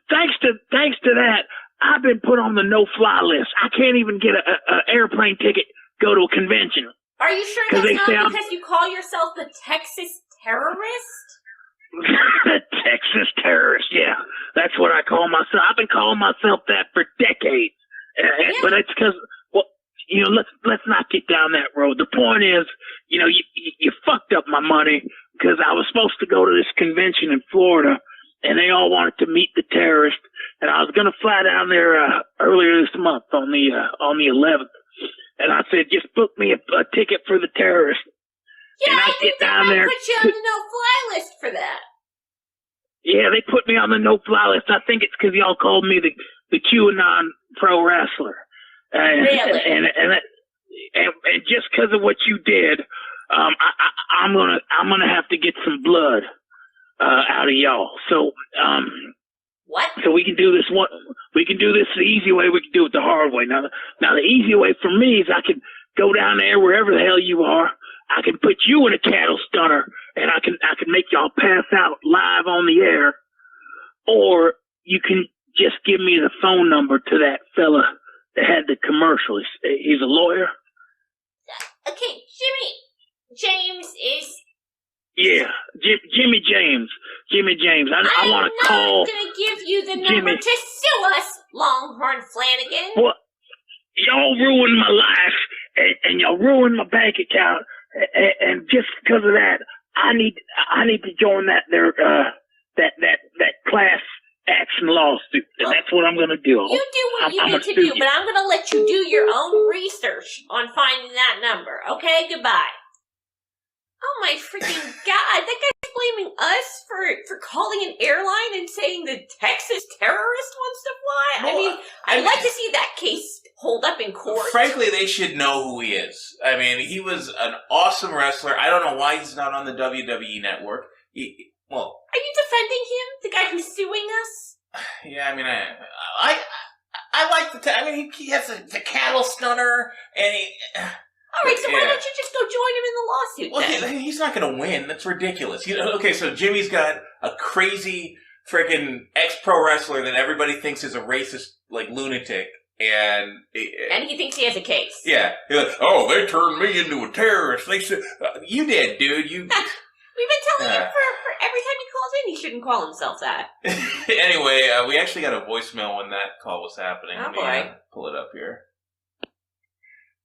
thanks to that, I've been put on the no-fly list. I can't even get an airplane ticket, go to a convention. Are you sure that's not because you call yourself the Texas terrorist? The Texas terrorist, yeah. That's what I call myself. I've been calling myself that for decades. But it's because, let's not get down that road. The point is, you fucked up my money because I was supposed to go to this convention in Florida, and they all wanted to meet the terrorist, and I was going to fly down there earlier this month on the 11th, and I said, just book me a ticket for the terrorist. Yeah, and I think they might put you on the no-fly list for that. Yeah, they put me on the no-fly list. I think it's because y'all called me the QAnon pro wrestler. Really? And just because of what you did, I'm gonna have to get some blood out of y'all. So what? So we can do this the easy way. We can do it the hard way. Now the easy way for me is I can go down there wherever the hell you are. I can put you in a cattle stunner, and I can make y'all pass out live on the air, or you can just give me the phone number to that fella that had the commercial. He's a lawyer. Okay, James is. Yeah, Jimmy James. I want to call. I'm not gonna give you the number to sue us, Longhorn Flannigan. Well, y'all ruined my life, and y'all ruined my bank account, and just because of that, I need to join that class action lawsuit, and that's what I'm gonna do. You do what you need to do, but I'm gonna let you do your own research on finding that number. Okay, goodbye. Oh my freaking god! That guy's blaming us for calling an airline and saying the Texas terrorist wants to fly. I mean, I'd like to see that case hold up in court. Frankly, they should know who he is. I mean, he was an awesome wrestler. I don't know why he's not on the WWE network. Are you defending him, the guy who's suing us? Yeah, I mean, I like he has the cattle stunner, and he. All right, so why don't you just go join him in the lawsuit then? He's not going to win. That's ridiculous. Okay, so Jimmy's got a crazy freaking ex-pro wrestler that everybody thinks is a racist, lunatic, and he thinks he has a case. Yeah. He's like, oh, they turned me into a terrorist. They said, you did, dude. We've been telling him for every time he calls in, he shouldn't call himself that. Anyway, we actually got a voicemail when that call was happening. Oh, Let me pull it up here.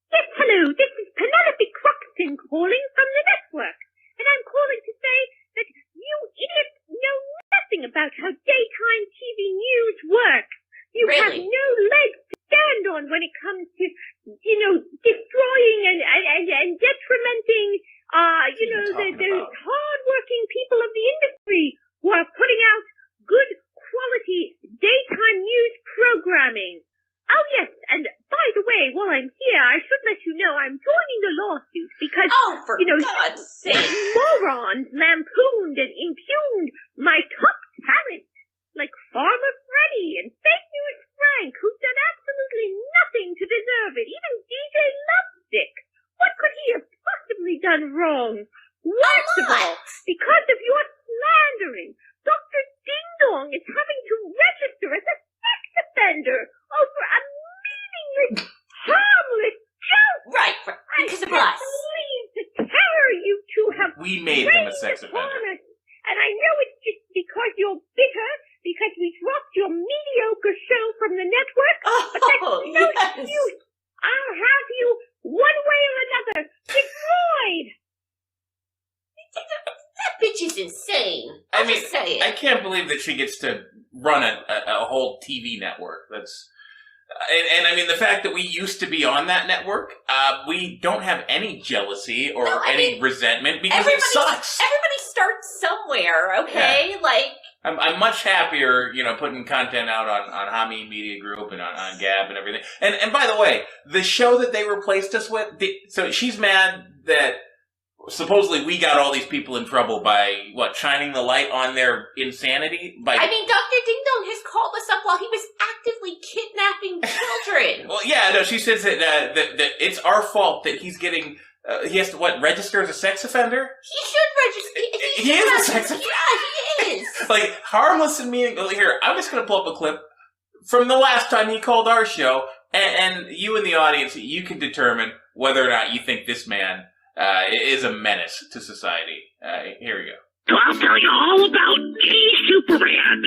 Yes, hello, this is Penelope Cruxton calling from the network, and I'm calling to say that you idiots know nothing about how daytime TV news works. You have no legs to stand on when it comes to, destroying and detrimenting, the hard-working people of the industry who are putting out good quality daytime news programming. Oh, yes, and by the way, while I'm here, I should let you know I'm joining the lawsuit because, for God's sake, morons lampooned and impugned my top talent, like Farmer Freddy and Fake News Frank, who've done absolutely nothing to deserve it, even DJ Lovesick. What could he have possibly done wrong? Worst of all, because of your slandering, Dr. Ding Dong is having to register as a sex offender over a meaningless, harmless joke. Right, because of us. I believe the terror you two have We made him a sex offender. us. And I know it's just because you're bitter, because we dropped your mediocre show from the network, but that's no excuse. I'll have you, one way or another, destroyed. That bitch is insane. I can't believe that she gets to run a whole TV network. And I mean, the fact that we used to be on that network, we don't have any jealousy or any resentment because it sucks. Everybody starts somewhere, okay? Yeah. Like, I'm much happier, putting content out on Hami Media Group and on Gab and everything. And by the way, the show that they replaced us with, so she's mad that supposedly we got all these people in trouble by, shining the light on their insanity? I mean, Dr. Ding Dong has called us up while he was actively kidnapping children. Well, yeah, no, she says that it's our fault that he's getting... he has to, register as a sex offender? He should register. He is a sex offender. Yeah, he is. Like, harmless and meaningless. Here, I'm just going to pull up a clip from the last time he called our show, and you in the audience, you can determine whether or not you think this man is a menace to society. Here we go. So I'll tell you all about Superman.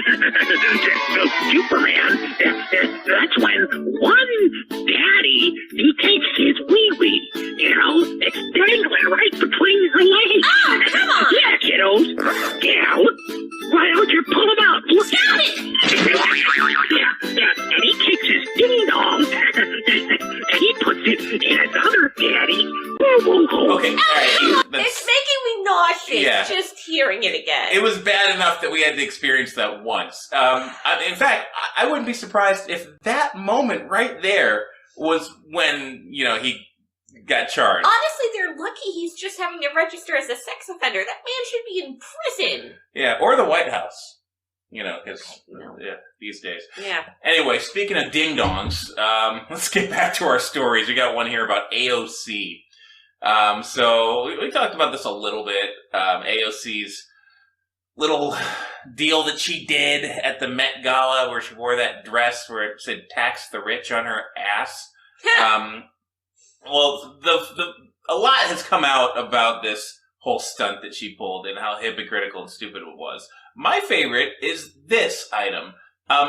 Superman, that's when one daddy, he takes his wee-wee, it's dangling right between her legs. Oh, come on! Yeah, kiddos. Yeah, why don't you pull him out? Look Stop at it! Yeah, and he takes his ding-dong, and he puts it in his other daddy. Okay, all right. It's making me nauseous just hearing it again. It was bad enough that we had to experience that once. In fact, I wouldn't be surprised if that moment right there was when, he got charged. Honestly, they're lucky he's just having to register as a sex offender. That man should be in prison. Yeah, or the White House. Because these days. Yeah. Anyway, speaking of ding-dongs, let's get back to our stories. We got one here about AOC. So we talked about this a little bit. AOC's little deal that she did at the Met Gala where she wore that dress where it said "tax the rich" on her ass. Well, a lot has come out about this whole stunt that she pulled and how hypocritical and stupid it was. My favorite is this item.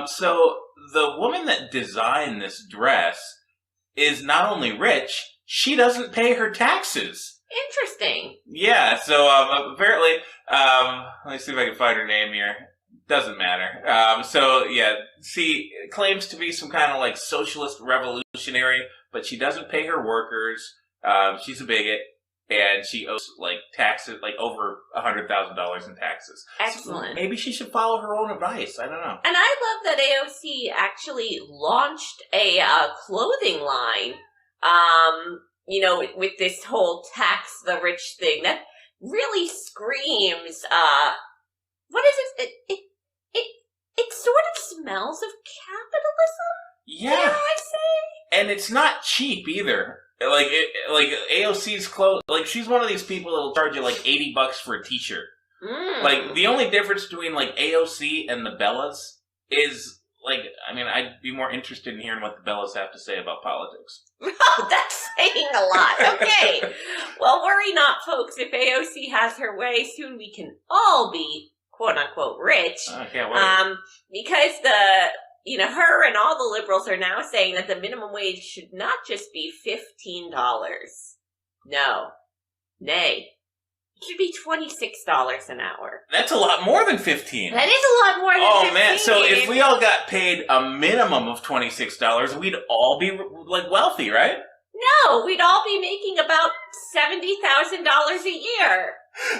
So the woman that designed this dress is not only rich, she doesn't pay her taxes. Interesting. Yeah, so apparently, let me see if I can find her name here. Doesn't matter. She claims to be some kind of socialist revolutionary, but she doesn't pay her workers. She's a bigot, and she owes taxes, over $100,000 in taxes. Excellent. So maybe she should follow her own advice. I don't know. And I love that AOC actually launched a clothing line. With this whole tax the rich thing, that really screams, what is it? It sort of smells of capitalism. Yeah. Dare I say? And it's not cheap either. AOC's clothes, she's one of these people that'll charge you $80 for a t-shirt. The only difference between AOC and the Bellas is I'd be more interested in hearing what the Bellas have to say about politics. Oh, that's saying a lot. Okay. Well, worry not, folks. If AOC has her way, soon we can all be quote-unquote rich. I can't wait. Because her and all the liberals are now saying that the minimum wage should not just be $15. No. Nay. It should be $26 an hour. That's a lot more than $15. That is a lot more than $15. Oh, man. So if we all got paid a minimum of $26, we'd all be, wealthy, right? No, we'd all be making about $70,000 a year.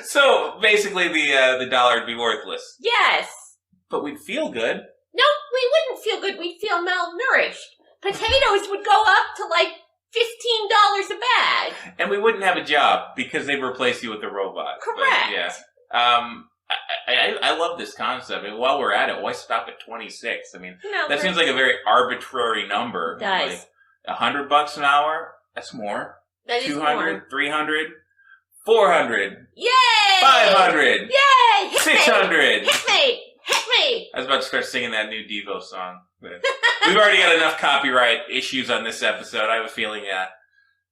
So basically the dollar would be worthless. Yes. But we'd feel good. No, we wouldn't feel good. We'd feel malnourished. Potatoes would go up to $15 a bag. And we wouldn't have a job because they'd replace you with a robot. Correct. But, yeah. I love this concept. I mean, while we're at it, why stop at 26? I mean, that seems like a very arbitrary number. It does. $100 an hour? That's more. That is 200, more. 300, 400. Yay! 500. Yay! Hit 600. Me. Hit me! Hit me! I was about to start singing that new Devo song. But we've already got enough copyright issues on this episode. I have a feeling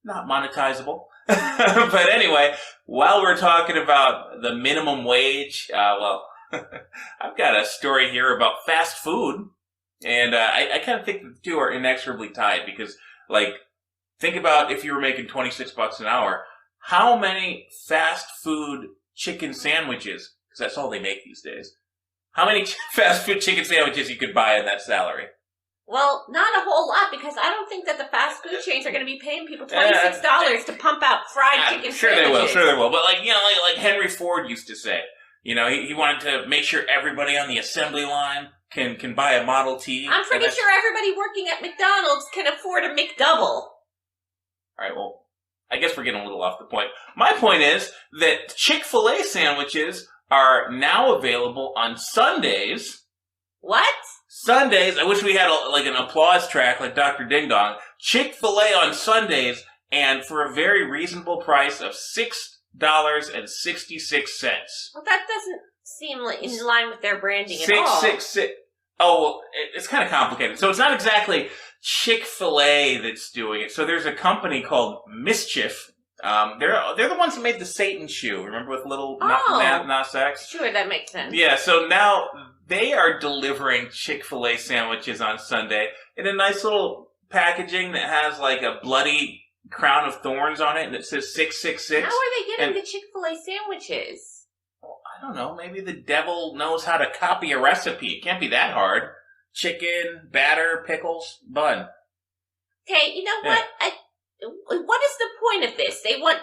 not monetizable. But anyway, while we're talking about the minimum wage, I've got a story here about fast food. And I kind of think the two are inexorably tied because, think about if you were making $26 an hour, how many fast food chicken sandwiches, because that's all they make these days, how many fast food chicken sandwiches you could buy in that salary? Well, not a whole lot, because I don't think that the fast food chains are going to be paying people $26 to pump out fried chicken Sure sandwiches. they will. But like Henry Ford used to say, he wanted to make sure everybody on the assembly line can buy a Model T. I'm pretty sure everybody working at McDonald's can afford a McDouble. All right, well, I guess we're getting a little off the point. My point is that Chick-fil-A sandwiches are now available on Sundays. What? Sundays, I wish we had an applause track like Dr. Ding Dong. Chick-fil-A on Sundays, and for a very reasonable price of $6.66. Well, that doesn't seem like in line with their branding at all. 666. Oh, well, it's kind of complicated. So it's not exactly Chick-fil-A that's doing it. So there's a company called Mischief. They're the ones who made the Satan shoe. Remember with little Nas X? Sure, that makes sense. Yeah, so now they are delivering Chick-fil-A sandwiches on Sunday in a nice little packaging that has like a bloody crown of thorns on it, and it says 666. How are they getting the Chick-fil-A sandwiches? Well, I don't know. Maybe the devil knows how to copy a recipe. It can't be that hard. Chicken, batter, pickles, bun. Okay, you know what? What is the point of this? They want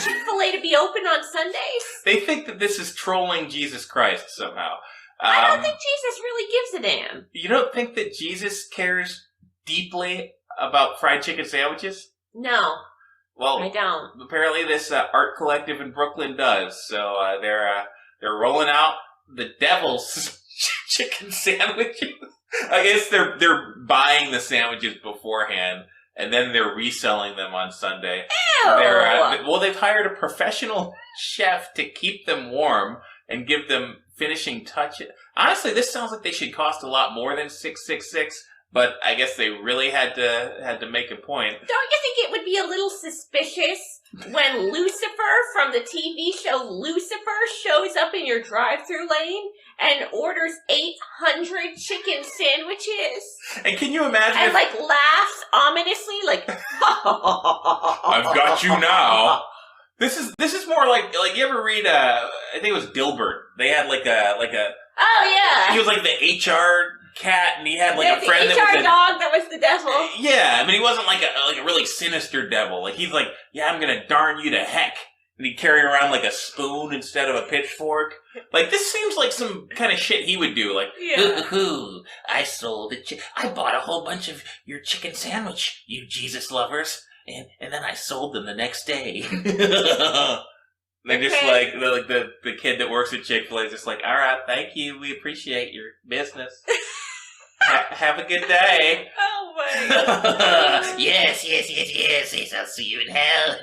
Chick-fil-A to be open on Sundays? They think that this is trolling Jesus Christ somehow. I don't think Jesus really gives a damn. You don't think that Jesus cares deeply about fried chicken sandwiches? No. Well, I don't. Apparently this art collective in Brooklyn does. So they're rolling out the devil's chicken sandwiches. I guess they're buying the sandwiches beforehand, and then they're reselling them on Sunday. Ew! They've hired a professional chef to keep them warm and give them finishing touches. Honestly, this sounds like they should cost a lot more than $666, but I guess they really had to make a point. Don't you think it would be a little suspicious when Lucifer from the TV show Lucifer shows up in your drive-thru lane and orders 800 chicken sandwiches? And can you imagine? And laughs ominously, like, I've got you now. This is more like you ever read I think it was Dilbert. They had like a oh yeah. He was like the HR cat, and he had a friend the that HR was dog that was the devil. Yeah, I mean he wasn't like a really sinister devil. Like he's like, yeah, I'm gonna darn you to heck. And he'd carry around like a spoon instead of a pitchfork. Like this seems like some kind of shit he would do. Like, hoo, I sold I bought a whole bunch of your chicken sandwich, you Jesus lovers. And then I sold them the next day. They're just like the kid that works at Chick-fil-A is just like, all right, thank you, we appreciate your business. Have a good day. Oh my God. Yes, I'll see you in hell.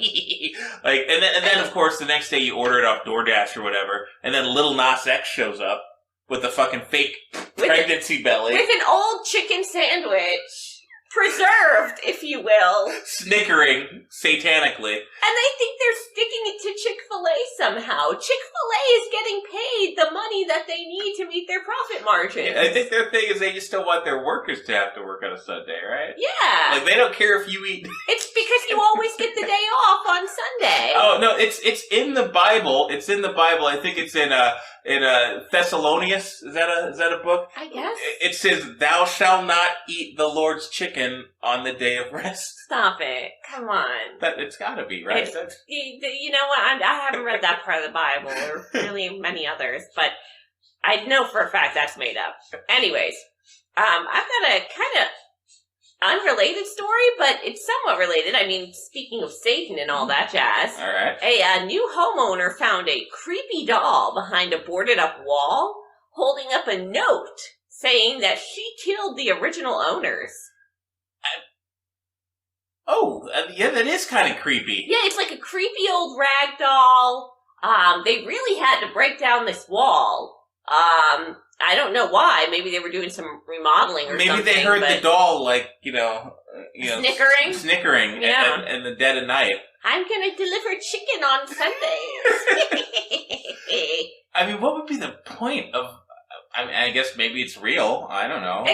and then of course the next day you order it off DoorDash or whatever, and then Little Nas X shows up with the fucking fake pregnancy belly. With an old chicken sandwich. Preserved, if you will. Snickering satanically. And they think they're sticking it to Chick-fil-A somehow. Chick-fil-A is getting paid the money that they need to meet their profit margins. I think their thing is they just don't want their workers to have to work on a Sunday, right? Yeah. Like they don't care if you eat. It's because you always get the day off on Sunday. Oh no, it's in the Bible. It's in the Bible. I think it's in Thessalonians. Is that a book? I guess. It says, "Thou shalt not eat the Lord's chicken on the day of rest." Stop it! Come on. It's got to be right. You know what? I haven't read that part of the Bible, or really many others, but I know for a fact that's made up. Anyways, I've got a kind of unrelated story, but it's somewhat related. I mean, speaking of Satan and all that jazz. All right. A new homeowner found a creepy doll behind a boarded-up wall, holding up a note saying that she killed the original owners. Yeah, that is kind of creepy. Yeah, it's like a creepy old rag doll. They really had to break down this wall. I don't know why. Maybe they were doing some remodeling or something. Maybe they heard the doll, snickering. Yeah. in the dead of night. I'm gonna deliver chicken on Sundays. I mean, what would be the point of? I guess maybe it's real. I don't know.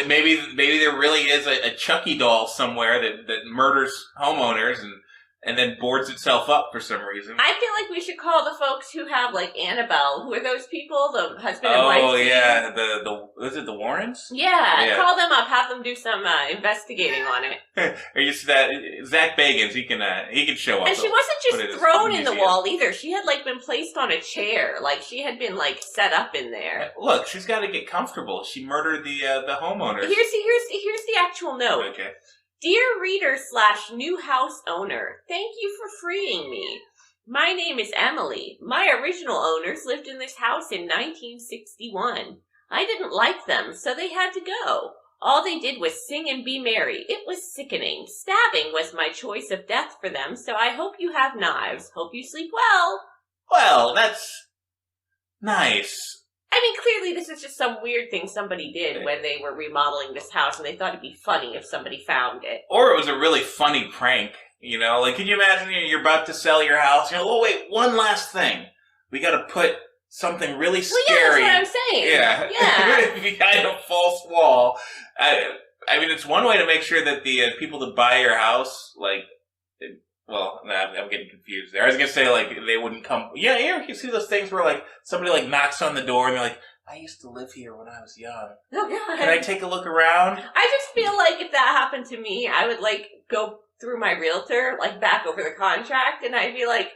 Maybe there really is a Chucky doll somewhere that murders homeowners, and then boards itself up for some reason. I feel like we should call the folks who have, like, Annabelle. Who are those people? The husband and wife? Oh, yeah. Was it the Warrens? Yeah, call them up. Have them do some investigating on it. Or you see that Zach Bagans, he can show up. And she wasn't just thrown in the wall either. She had, like, been placed on a chair. Like, she had been, like, set up in there. Look, she's got to get comfortable. She murdered the homeowners. Here's the actual note. Okay. Dear reader / new house owner, thank you for freeing me. My name is Emily. My original owners lived in this house in 1961. I didn't like them, so they had to go. All they did was sing and be merry. It was sickening. Stabbing was my choice of death for them, so I hope you have knives. Hope you sleep well. Well, that's nice. I mean, clearly this is just some weird thing somebody did when they were remodeling this house, and they thought it'd be funny if somebody found it. Or it was a really funny prank, you know? Like, can you imagine you're about to sell your house? You're like, oh, wait, one last thing. We gotta put something really scary. Yeah, that's what I'm saying. Yeah. Behind a false wall. I mean, it's one way to make sure that the people that buy your house, like... Well, I'm getting confused there. I was going to say, like, they wouldn't come... Yeah, you see those things where, like, somebody, like, knocks on the door and they're like, I used to live here when I was young. Oh, God. Can I take a look around? I just feel like if that happened to me, I would, like, go through my realtor, like, back over the contract, and I'd be like,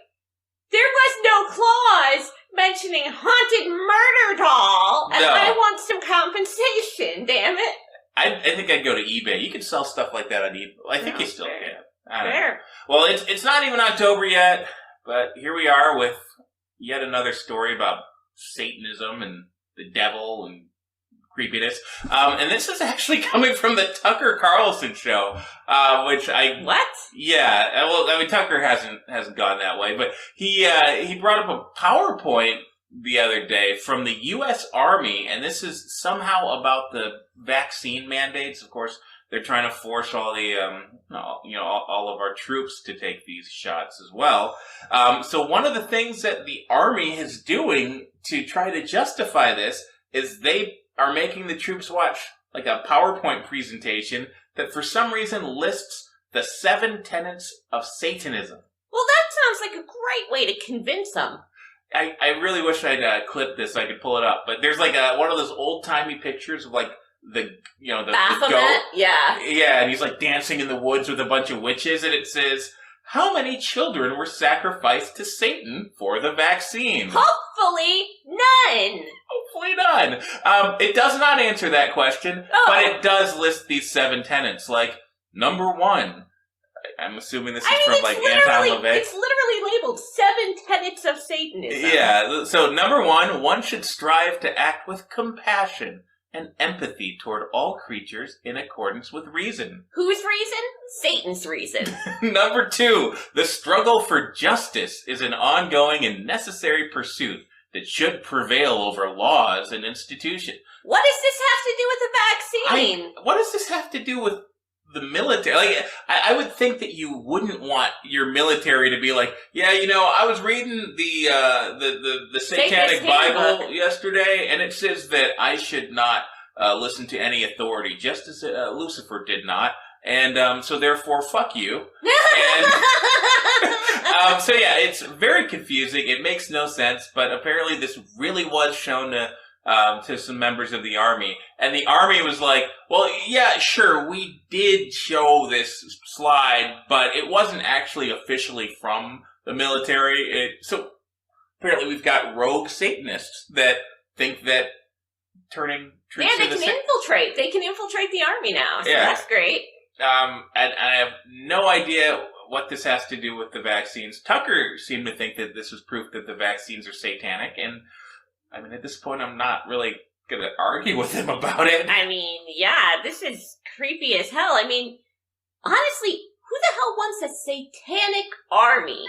there was no clause mentioning haunted murder doll, and I want some compensation, damn it. I think I'd go to eBay. You can sell stuff like that on eBay. I think you still can. I don't know. Well, it's not even October yet, but here we are with yet another story about Satanism and the devil and creepiness. And this is actually coming from the Tucker Carlson show, which I... What? Yeah, well, I mean, Tucker hasn't gone that way, but he brought up a PowerPoint the other day from the U.S. Army, and this is somehow about the vaccine mandates. Of course, they're trying to force all the, all of our troops to take these shots as well. So one of the things that the Army is doing to try to justify this is they are making the troops watch like a PowerPoint presentation that for some reason lists the 7 tenets of Satanism. Well, that sounds like a great way to convince them. I really wish I'd clipped this so I could pull it up. But there's like one of those old-timey pictures of like the goat. Yeah. Yeah, and he's like dancing in the woods with a bunch of witches, and it says, how many children were sacrificed to Satan for the vaccine? Hopefully none. Hopefully none. It does not answer that question, but it does list these 7 tenets. Like, number 1, I'm assuming this is from like Anton LaVey. It's literally labeled 7 tenets of Satanism. Yeah, so number 1 should strive to act with compassion and empathy toward all creatures in accordance with reason. Whose reason? Satan's reason. Number 2, the struggle for justice is an ongoing and necessary pursuit that should prevail over laws and institutions. What does this have to do with the vaccine? What does this have to do with the military? Like, I would think that you wouldn't want your military to be like, yeah, I was reading the Satanic Bible yesterday, and it says that I should not listen to any authority, just as Lucifer did not, and so therefore, fuck you. And, so yeah, it's very confusing. It makes no sense, but apparently this really was shown to some members of the Army. And the Army was like, well, yeah, sure, we did show this slide, but it wasn't actually officially from the military. So apparently we've got rogue Satanists that think that turning troops they can infiltrate. They can infiltrate the Army now, so that's great. And I have no idea what this has to do with the vaccines. Tucker seemed to think that this was proof that the vaccines are satanic, and I mean, at this point, I'm not really going to argue with him about it. I mean, yeah, this is creepy as hell. I mean, honestly, who the hell wants a satanic army?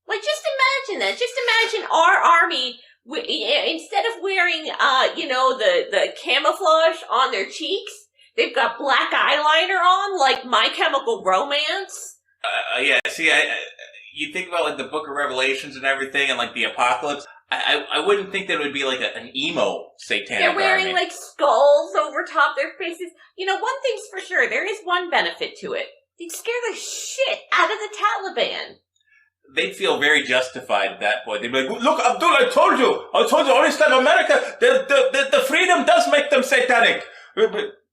Like, just imagine that. Just imagine our army, instead of wearing, the camouflage on their cheeks, they've got black eyeliner on, like My Chemical Romance. Yeah, see, you think about, like, the Book of Revelations and everything, and, like, the apocalypse. I wouldn't think that it would be like an emo satanic They're wearing army. like skulls over top their faces. One thing's for sure, there is one benefit to it. You'd scare the shit out of the Taliban. They'd feel very justified at that point. They'd be like, look, Abdul, I told you, only time America, the freedom does make them satanic.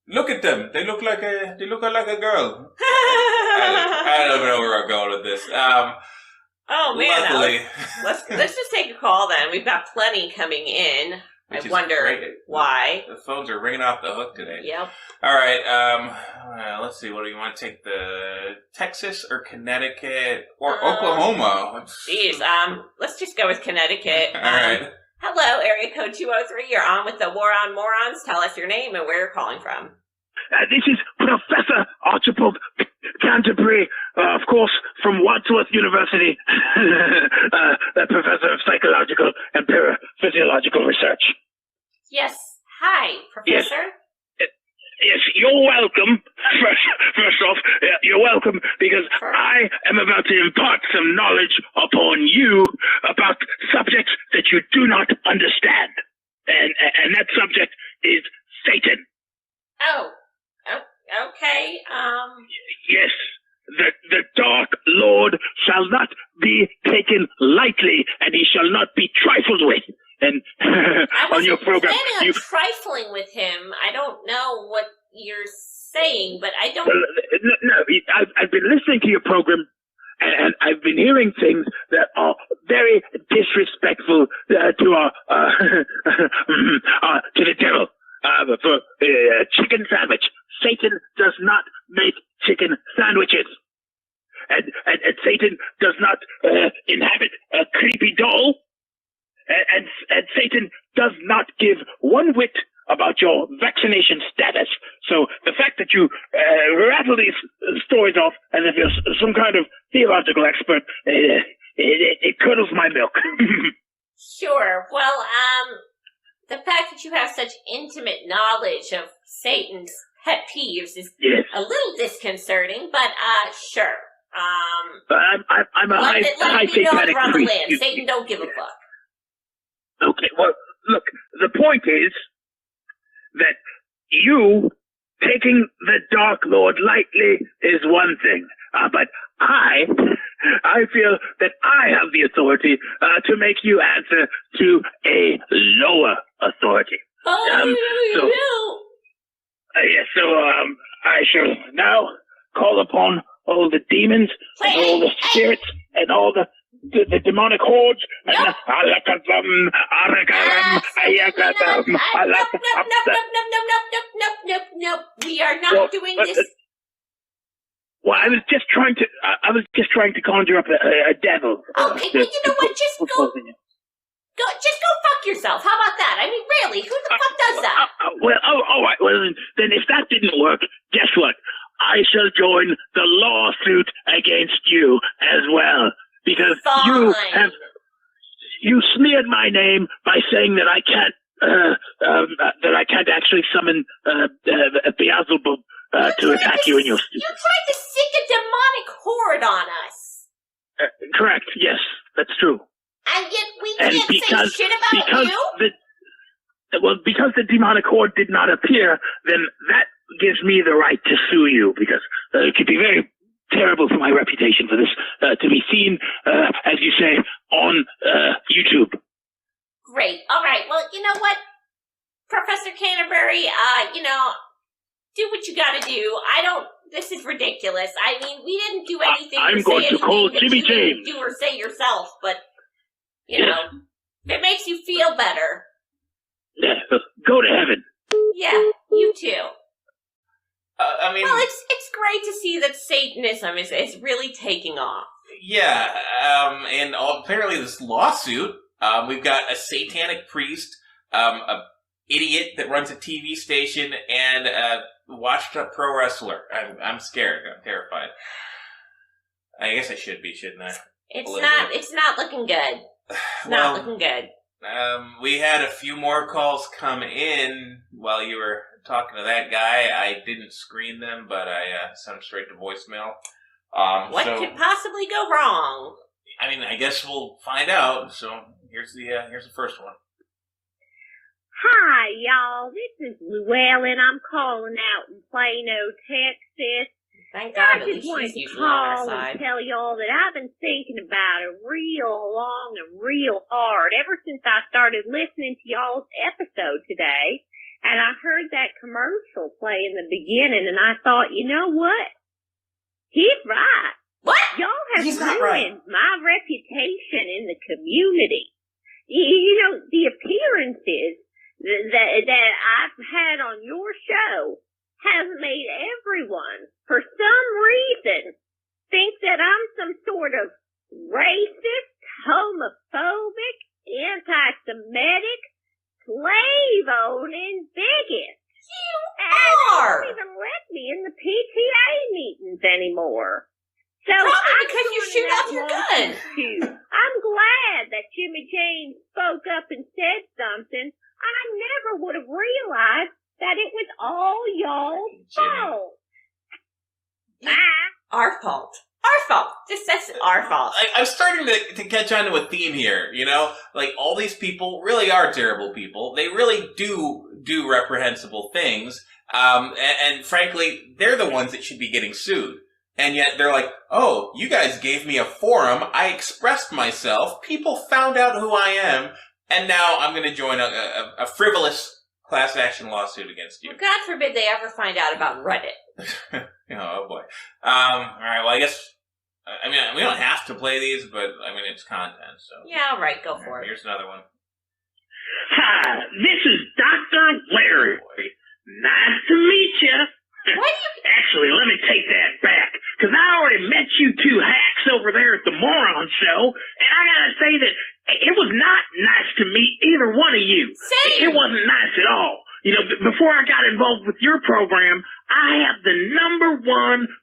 Look at them. They look like a girl. I don't even know where we're going with this. Oh man, luckily, let's just take a call then. We've got plenty coming in. I wonder why. The phones are ringing off the hook today. Yep. All right. Let's see. What do you want to take? The Texas or Connecticut or Oklahoma? Jeez. Let's just go with Connecticut. All right. Hello, area code 203. You're on with the War on Morons. Tell us your name and where you're calling from. This is Professor Archibald Canterbury, of course, from Wadsworth University, Professor of Psychological and Paraphysiological Research. Yes. Hi, Professor. Yes, you're welcome. First off, you're welcome because I am about to impart some knowledge upon you about subjects that you do not understand. And that subject is Satan. Oh, okay. Yes, the Dark Lord shall not be taken lightly, and he shall not be trifled with. And on your program, you trifling with him. I don't know what you're saying, but I don't. Well, no, I've been listening to your program, and I've been hearing things that are very disrespectful to our to the devil. For chicken sandwich, Satan does not make chicken sandwiches, and Satan does not inhabit a creepy doll. And Satan does not give one whit about your vaccination status. So the fact that you rattle these stories off as if you're some kind of theological expert, it curdles my milk. Sure. Well, the fact that you have such intimate knowledge of Satan's pet peeves is a little disconcerting, but sure. I'm a high satanic priest. Satan don't give a fuck. Okay, well, look, the point is that you taking the Dark Lord lightly is one thing, but I feel that I have the authority to make you answer to a lower authority. I shall now call upon all the demons and all the spirits and all the demonic hordes. Nope. Nope. We are not doing this. Well, I was just trying to conjure up a devil. Okay, well, you know what? Just go fuck yourself. How about that? I mean, really, who the fuck does that? All right. Well, then if that didn't work, guess what? I shall join the lawsuit against you as well. Because you smeared my name by saying that I can't actually summon Beelzebub to attack you in your. You tried to sick a demonic horde on us. Correct. Yes, that's true. And yet we can't say shit about you. Because the demonic horde did not appear, then that gives me the right to sue you because it could be very terrible for my reputation for this to be seen, as you say, on YouTube. Great. All right. Well, you know what, Professor Canterbury, do what you got to do. This is ridiculous. I mean, we didn't do anything. I'm going to call Jimmy James. Do or say yourself, but if it makes you feel better. Yeah, go to heaven. Yeah, you too. I mean, well, it's great to see that Satanism is really taking off. Yeah, and apparently this lawsuit, we've got a satanic priest, a idiot that runs a TV station, and a washed-up pro wrestler. I'm scared. I'm terrified. I guess I should be, shouldn't I? It's not looking good. Not looking good. We had a few more calls come in while you were talking to that guy. I didn't screen them, but I sent them straight to voicemail. What could possibly go wrong? I mean, I guess we'll find out. So here's the first one. Hi, y'all. This is LueEllen. I'm calling out in Plano, Texas. Thank God, I at just least wanted she's to usually on our call side. and tell y'all that I've been thinking about it real long and real hard ever since I started listening to y'all's episode today. And I heard that commercial play in the beginning, and I thought, you know what? He's right. What? Y'all have He's not ruined my reputation in the community. You know, the appearances that I've had on your show have made everyone, for some reason, think that I'm some sort of racist, homophobic, anti-Semitic, slave-owning bigot. You And are! they don't even let me in the PTA meetings anymore. So Probably because you shoot off your gun. I'm glad that Jimmy James spoke up and said something. I never would have realized that it was all y'all's fault. Our fault. Our fault. Just that's our fault. I'm starting to catch on to a theme here, you know? Like, all these people really are terrible people. They really do reprehensible things. And frankly, they're the ones that should be getting sued. And yet they're like, oh, you guys gave me a forum. I expressed myself. People found out who I am. And now I'm going to join a frivolous class action lawsuit against you. Well, God forbid they ever find out about Reddit. Oh, boy. All right, well, I guess, I mean, we don't have to play these, but, I mean, it's content, so. Yeah, all right, go for it. Here's another one. Hi, this is Dr. Larry. Nice to meet you. Actually, let me take that back, because I already met you two hacks over there at the Morons show, and I gotta say that it was not nice to meet either one of you. Same. It wasn't nice at all. You know, before I got involved with your program, I have the #1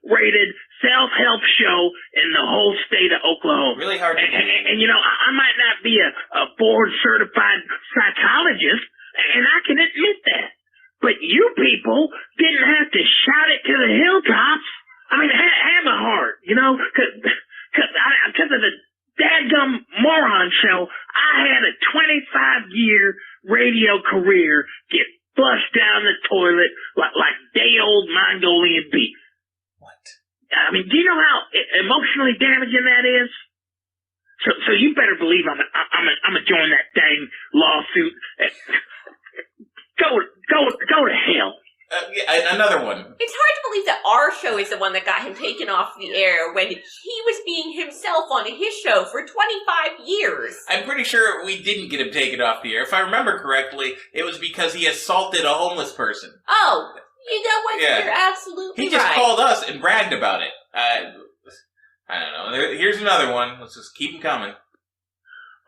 rated self-help show in the whole state of Oklahoma. Really hard to believe. And you know, I might not be a board-certified psychologist, and I can admit that. But you people didn't have to shout it to the hilltops. I mean, have a heart, you know, because of the dadgum Moron show, I had a 25-year radio career get flushed down the toilet like day-old Mongolian beef. What? I mean, do you know how emotionally damaging that is? So you better believe I'm gonna join that dang lawsuit. Go to hell. Yeah, another one. It's hard to believe that our show is the one that got him taken off the air when he was being himself on his show for 25 years. I'm pretty sure we didn't get him taken off the air. If I remember correctly, it was because he assaulted a homeless person. Oh, you know what? Yeah. You're absolutely He just right. called us and bragged about it. I don't know. Here's another one. Let's just keep them coming.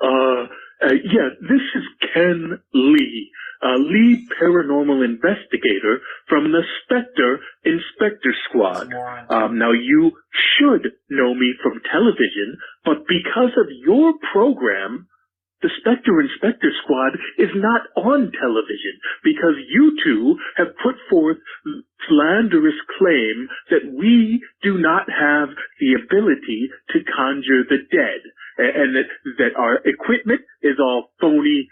Yeah, this is Ken Lee, lead paranormal investigator from the Spectre Inspector Squad. Now, you should know me from television, but because of your program, the Spectre Inspector Squad is not on television because you two have put forth slanderous claim that we do not have the ability to conjure the dead. And that our equipment is all phony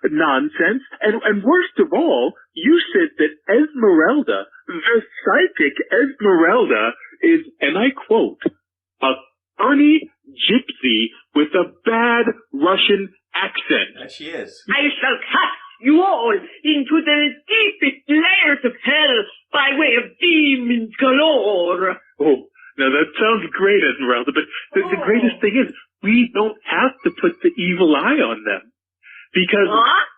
nonsense. And worst of all, you said that Esmeralda, the psychic Esmeralda, is, and I quote, a funny gypsy with a bad Russian accent. Yes, she is. I shall cast you all into the deepest layers of hell by way of demons galore. Oh, now that sounds great, Esmeralda, but the greatest thing is, we don't have to put the evil eye on them. Because,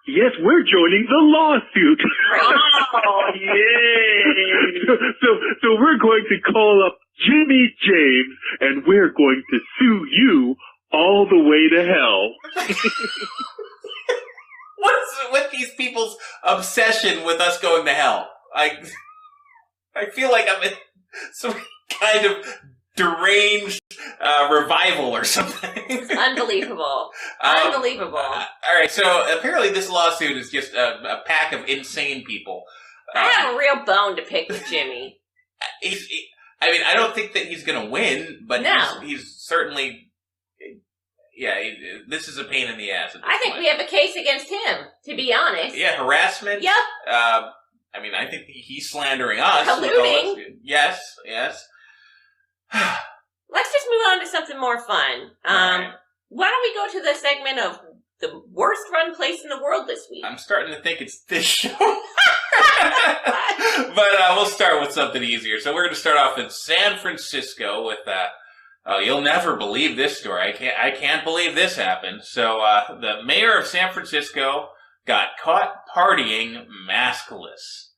yes, we're joining the lawsuit. Oh, yeah. So we're going to call up Jimmy James, and we're going to sue you all the way to hell. What's with these people's obsession with us going to hell? I feel like I'm in some kind of deranged revival or something. Unbelievable. Unbelievable. All right, so apparently this lawsuit is just a pack of insane people. I have a real bone to pick with Jimmy. I mean, I don't think that he's going to win, but No. he's certainly, this is a pain in the ass. I think we have a case against him, to be honest. Yeah, harassment. Yep. I mean, I think he's slandering us. Colluding. Yes. Let's just move on to something more fun. Right. Why don't we go to the segment of the worst run place in the world this week? I'm starting to think it's this show. But we'll start with something easier. So we're going to start off in San Francisco with, you'll never believe this story. I can't believe this happened. So the mayor of San Francisco got caught partying maskless.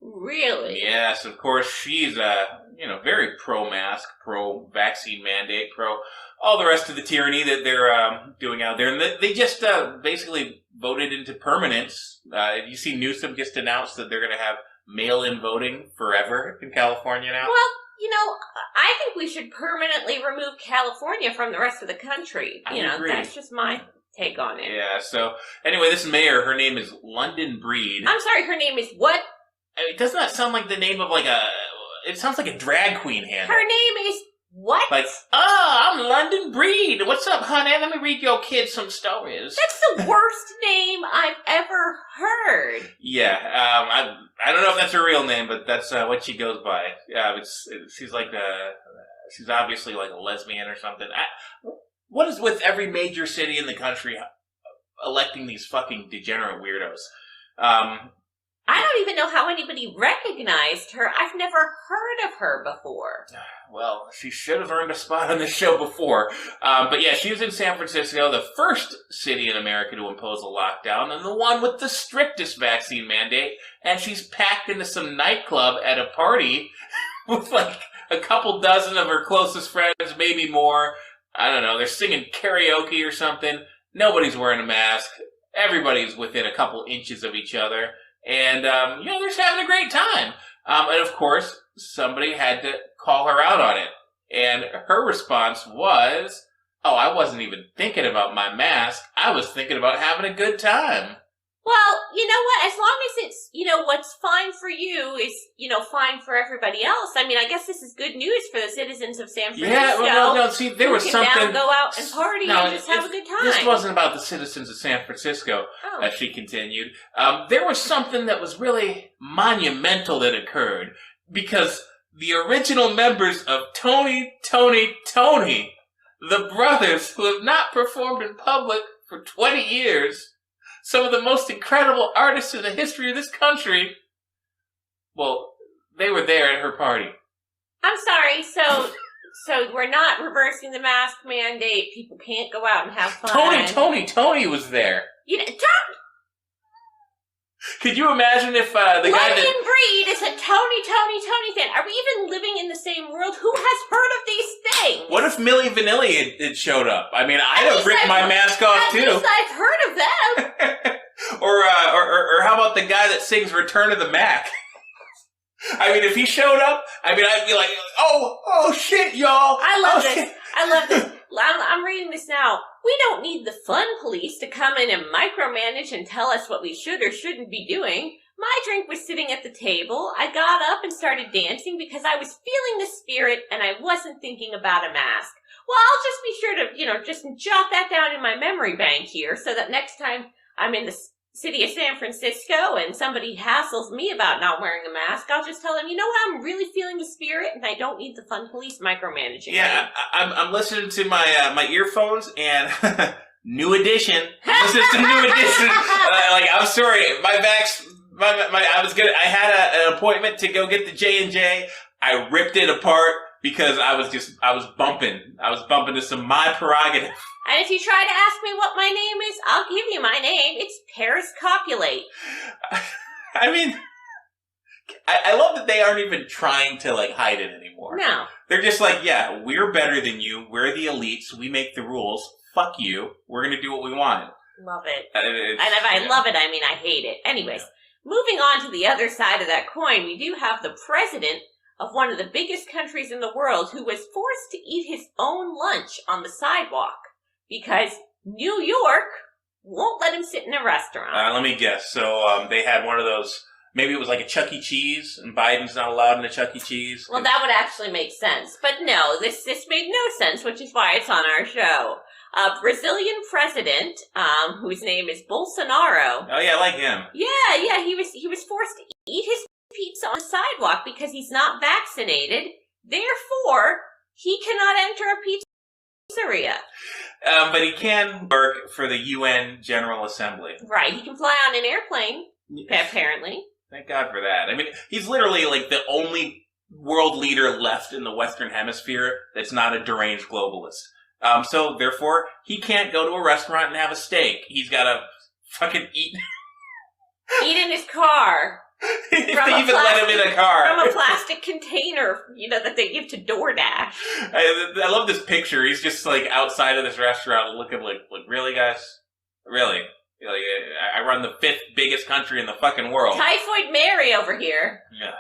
Really? Yes, of course, she's, very pro-mask, pro-vaccine mandate, pro all the rest of the tyranny that they're doing out there. And they just basically voted into permanence. You see Newsom just announced that they're going to have mail-in voting forever in California now. Well, I think we should permanently remove California from the rest of the country. I agree. That's just my take on it. Yeah, so anyway, this mayor, her name is London Breed. I'm sorry, her name is what? It does not sound like the name of it sounds like a drag queen handle. Her name is what? Like, I'm London Breed. What's up, honey? Let me read your kids some stories. That's the worst name I've ever heard. Yeah, I don't know if that's her real name, but that's what she goes by. She's like she's obviously like a lesbian or something. What is with every major city in the country electing these fucking degenerate weirdos? I don't even know how anybody recognized her. I've never heard of her before. Well, she should have earned a spot on this show before. But yeah, she was in San Francisco, the first city in America to impose a lockdown, and the one with the strictest vaccine mandate. And she's packed into some nightclub at a party with like a couple dozen of her closest friends, maybe more. I don't know, they're singing karaoke or something. Nobody's wearing a mask. Everybody's within a couple inches of each other. And, they're just having a great time. And of course, somebody had to call her out on it. And her response was, I wasn't even thinking about my mask. I was thinking about having a good time. Well, you know what? As long as it's, what's fine for you is, fine for everybody else. I mean, I guess this is good news for the citizens of San Francisco. Yeah, well, no, see, there was something... now go out and party and just have a good time. This wasn't about the citizens of San Francisco, as she continued. There was something that was really monumental that occurred, because the original members of Tony, the brothers who have not performed in public for 20 years... some of the most incredible artists in the history of this country, well, they were there at her party. I'm sorry, so we're not reversing the mask mandate. People can't go out and have fun. Tony was there. Could you imagine if the guy that... London Breed is a Tony fan. Are we even living in the same world? Who has heard of these things? What if Milli Vanilli had showed up? I mean, I'd have ripped my mask off, too. At least I've heard of them. Or how about the guy that sings Return of the Mac? I mean, if he showed up, I'd be like, oh shit, y'all. I love this. I'm reading this now. We don't need the fun police to come in and micromanage and tell us what we should or shouldn't be doing. My drink was sitting at the table. I got up and started dancing because I was feeling the spirit and I wasn't thinking about a mask. Well, I'll just be sure to, just jot that down in my memory bank here so that next time I'm in the city of San Francisco and somebody hassles me about not wearing a mask, I'll just tell them, you know what, I'm really feeling the spirit and I don't need the fun police micromanaging. Yeah, I'm listening to my my earphones and New Edition. This is the New Edition. I'm sorry, I had an appointment to go get the J&J. I ripped it apart because I was bumping to some My Prerogative. And if you try to ask me what my name is, I'll give you my name. It's Paris Copulate. I mean, I love that they aren't even trying to, hide it anymore. No. They're just like, yeah, we're better than you. We're the elites. We make the rules. Fuck you. We're going to do what we want. Love it. And if I love it, I mean I hate it. Anyways, moving on to the other side of that coin, we do have the president of one of the biggest countries in the world who was forced to eat his own lunch on the sidewalk. Because New York won't let him sit in a restaurant. Let me guess. So they had one of those, maybe it was like a Chuck E. Cheese, and Biden's not allowed in a Chuck E. Cheese. Well, that would actually make sense. But no, this made no sense, which is why it's on our show. A Brazilian president, whose name is Bolsonaro. Oh yeah, I like him. Yeah, he was forced to eat his he's not vaccinated. Therefore, he cannot enter a pizzeria. But he can work for the UN General Assembly. Right, he can fly on an airplane, apparently. Thank God for that. I mean, he's literally like the only world leader left in the Western Hemisphere that's not a deranged globalist. So, therefore, he can't go to a restaurant and have a steak. He's got to fucking eat. Eat in his car. If they even let him in a car. From a plastic container, that they give to DoorDash. I love this picture. He's just, like, outside of this restaurant looking like really, guys? Really? Like, I run the 5th biggest country in the fucking world. Typhoid Mary over here. Yeah.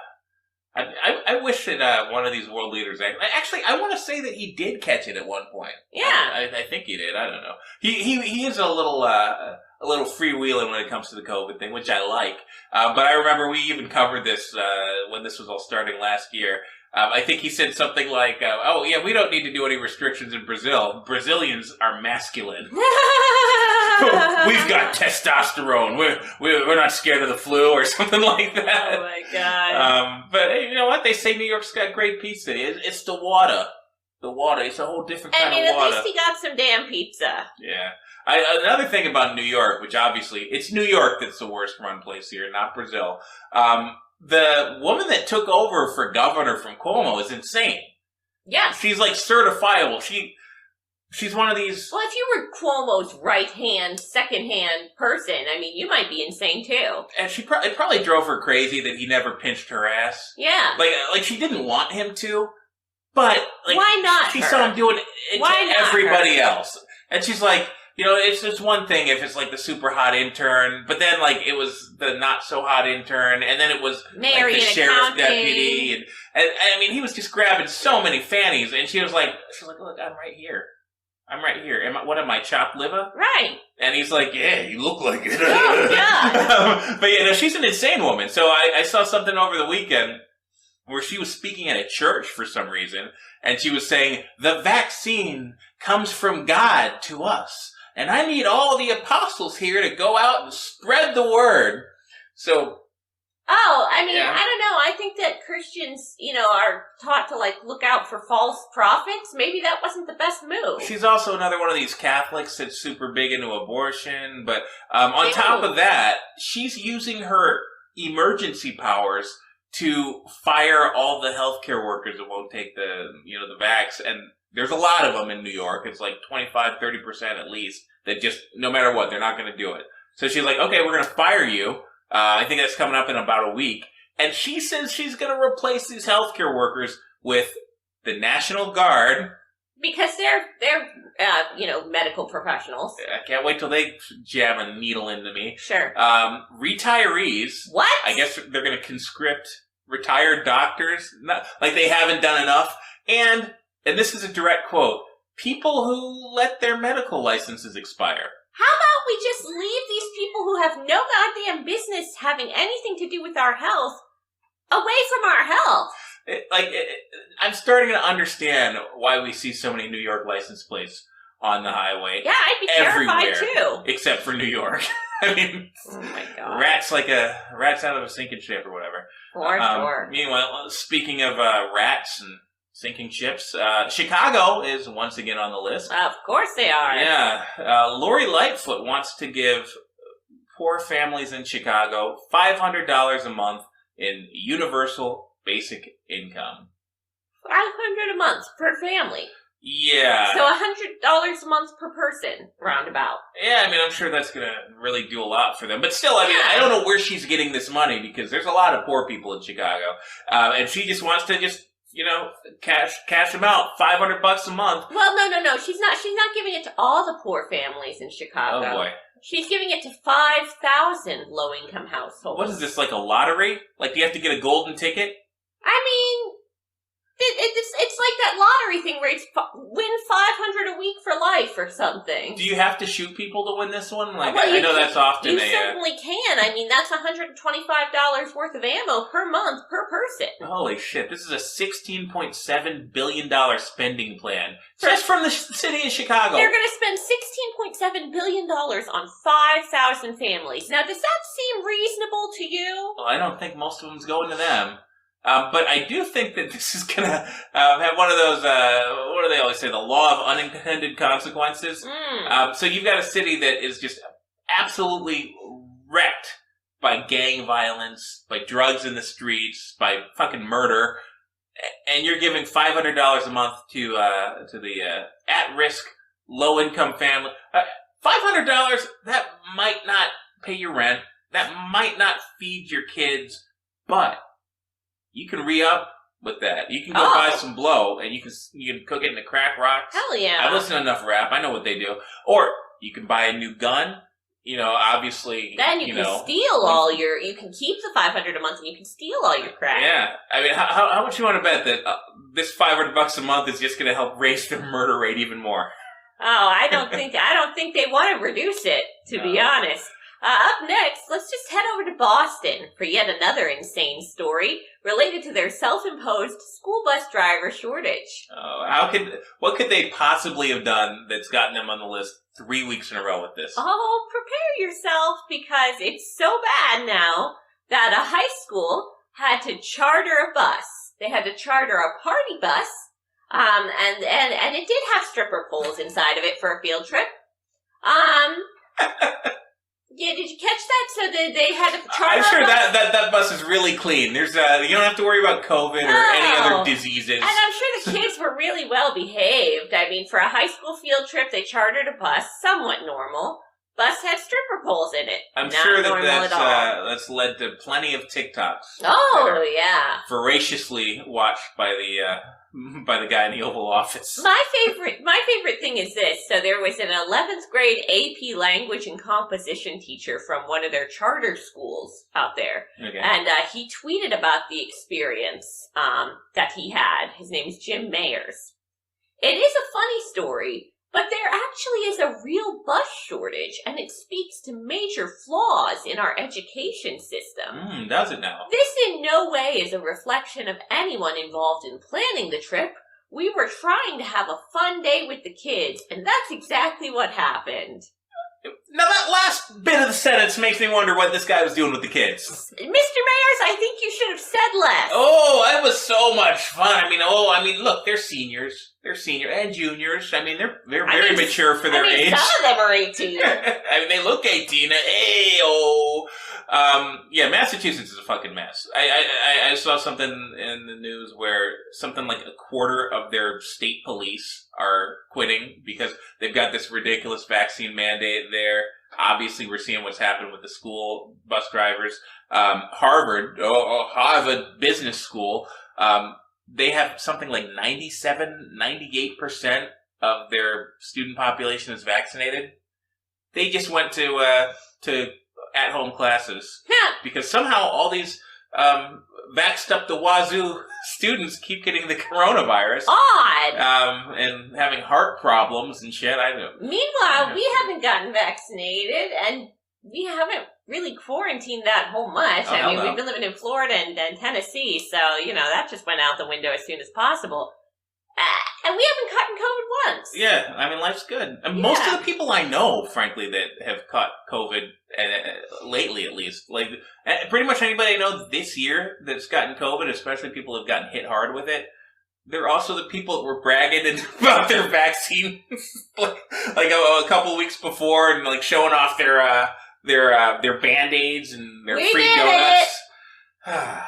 I wish that one of these world leaders... Actually, I want to say that he did catch it at one point. Yeah. I think he did. I don't know. He is a little freewheeling when it comes to the COVID thing, which I like. But I remember we even covered this when this was all starting last year. I think he said something like, oh, yeah, we don't need to do any restrictions in Brazil. Brazilians are masculine. We've got testosterone. We're not scared of the flu or something like that. Oh, my God. But hey, you know what? They say New York's got great pizza. It's the water. The water. It's a whole different kind of water. At least he got some damn pizza. Yeah. Another thing about New York, which obviously, it's New York that's the worst run place here, not Brazil. The woman that took over for governor from Cuomo is insane. Yeah. She's like certifiable. She's one of these... Well, if you were Cuomo's right-hand, second-hand person, I mean, you might be insane, too. And it probably drove her crazy that he never pinched her ass. Yeah. Like she didn't want him to, but... like, why not She her? saw him doing it Why to not everybody her? else. And she's like, it's one thing if it's like the super hot intern, but then like it was the not so hot intern, and then it was Mary like the in sheriff accounting. deputy, and I mean he was just grabbing so many fannies, and she's like, look, I'm right here. What am I, chopped liver? Right. And he's like, yeah, you look like it. Oh, God. But yeah, no, she's an insane woman. So I saw something over the weekend where she was speaking at a church for some reason, and she was saying, the vaccine comes from God to us. And I need all the apostles here to go out and spread the word. So... Oh, I mean, Yeah. I don't know. I think that Christians, are taught to, look out for false prophets. Maybe that wasn't the best move. She's also another one of these Catholics that's super big into abortion. But on top of that, she's using her emergency powers to fire all the healthcare workers that won't take the vax. And there's a lot of them in New York. It's like 25-30% at least that just, no matter what, they're not going to do it. So she's like, okay, we're going to fire you. I think that's coming up in about a week. And she says she's going to replace these healthcare workers with the National Guard. Because they're medical professionals. I can't wait till they jam a needle into me. Sure. Retirees. What? I guess they're going to conscript retired doctors. Like they haven't done enough. And this is a direct quote, people who let their medical licenses expire. How about we just leave these people who have no goddamn business having anything to do with our health away from our health? I'm starting to understand why we see so many New York license plates on the highway. Yeah, I'd be terrified everywhere, too. except for New York. I mean, oh my God. rats out of a sinking ship or whatever. For sure. Meanwhile, speaking of rats and sinking ships, Chicago is once again on the list. Of course they are. Yeah. Lori Lightfoot wants to give poor families in Chicago $500 a month in universal basic income. $500 a month per family. Yeah. So $100 a month per person, roundabout. Yeah, I mean, I'm sure that's going to really do a lot for them. But still, I mean, I don't know where she's getting this money because there's a lot of poor people in Chicago. And she just wants to cash them out, $500 a month. Well, no. She's not giving it to all the poor families in Chicago. Oh, boy. She's giving it to 5,000 low-income households. What is this, like a lottery? Like, do you have to get a golden ticket? I mean, it's like that lottery thing where it's win $500 a week for life or something. Do you have to shoot people to win this one? Like, well, I know that's often you certainly can. I mean, that's $125 worth of ammo per month per person. Holy shit! This is a $16.7 billion spending plan just from the city of Chicago. They're going to spend $16.7 billion on 5,000 families. Now, does that seem reasonable to you? Well, I don't think most of them's going to them. But I do think that this is going to have one of those, what do they always say, the law of unintended consequences. So you've got a city that is just absolutely wrecked by gang violence, by drugs in the streets, by fucking murder, and you're giving $500 a month to the at-risk, low-income family. $500, that might not pay your rent, that might not feed your kids, but you can re-up with that. You can go buy some blow, and you can cook it in the crack rocks. Hell yeah. I've listened to enough rap. I know what they do. Or you can buy a new gun. You know, obviously. Then you can steal all your. You can keep the $500 a month, and you can steal all your crack. Yeah, I mean, how much you want to bet that this $500 a month is just going to help raise the murder rate even more? Oh, I don't think they want to reduce it. To be honest. Up next, let's just head over to Boston for yet another insane story related to their self-imposed school bus driver shortage. Oh, what could they possibly have done that's gotten them on the list 3 weeks in a row with this? Oh, prepare yourself, because it's so bad now that a high school had to charter a bus. They had to charter a party bus, and it did have stripper poles inside of it for a field trip. Yeah, did you catch that? So they had to charter. I'm sure a bus. that bus is really clean. There's you don't have to worry about COVID or any other diseases. And I'm sure the kids were really well behaved. I mean, for a high school field trip, they chartered a bus, somewhat normal. Bus had stripper poles in it. I'm Not sure normal that's led to plenty of TikToks. Oh yeah, voraciously watched by the guy in the Oval Office. My favorite thing is this. So there was an 11th grade AP language and composition teacher from one of their charter schools out there. Okay. And he tweeted about the experience that he had. His name is Jim Mayers. It is a funny story, but there actually is a real bus shortage, and it speaks to major flaws in our education system. Does it now? This in no way is a reflection of anyone involved in planning the trip. We were trying to have a fun day with the kids, and that's exactly what happened. Now that last bit of the sentence makes me wonder what this guy was doing with the kids. Mr. Mayers, I think you should have said less. Oh, that was so much fun. I mean, look, they're seniors. They're senior and juniors. I mean, they're very mature for their age. Some of them are 18. I mean, they look 18. Yeah, Massachusetts is a fucking mess. I saw something in the news where something like a quarter of their state police are quitting because they've got this ridiculous vaccine mandate there. Obviously, we're seeing what's happened with the school bus drivers. Harvard Business School, they have something like 98% of their student population is vaccinated. They just went to at-home classes because somehow all these vaxxed up the wazoo students keep getting the coronavirus. Odd. And having heart problems and shit. Meanwhile, we haven't gotten vaccinated, and we haven't really quarantined that whole much. I mean, we've been living in Florida and Tennessee, so, that just went out the window as soon as possible. And we haven't caught COVID once. Yeah, I mean, life's good. And most of the people I know, frankly, that have caught COVID, lately at least, like, pretty much anybody I know this year that's gotten COVID, especially people who have gotten hit hard with it, they're also the people that were bragging about their vaccine, like a couple weeks before, and like showing off their Band-Aids and their free donuts. I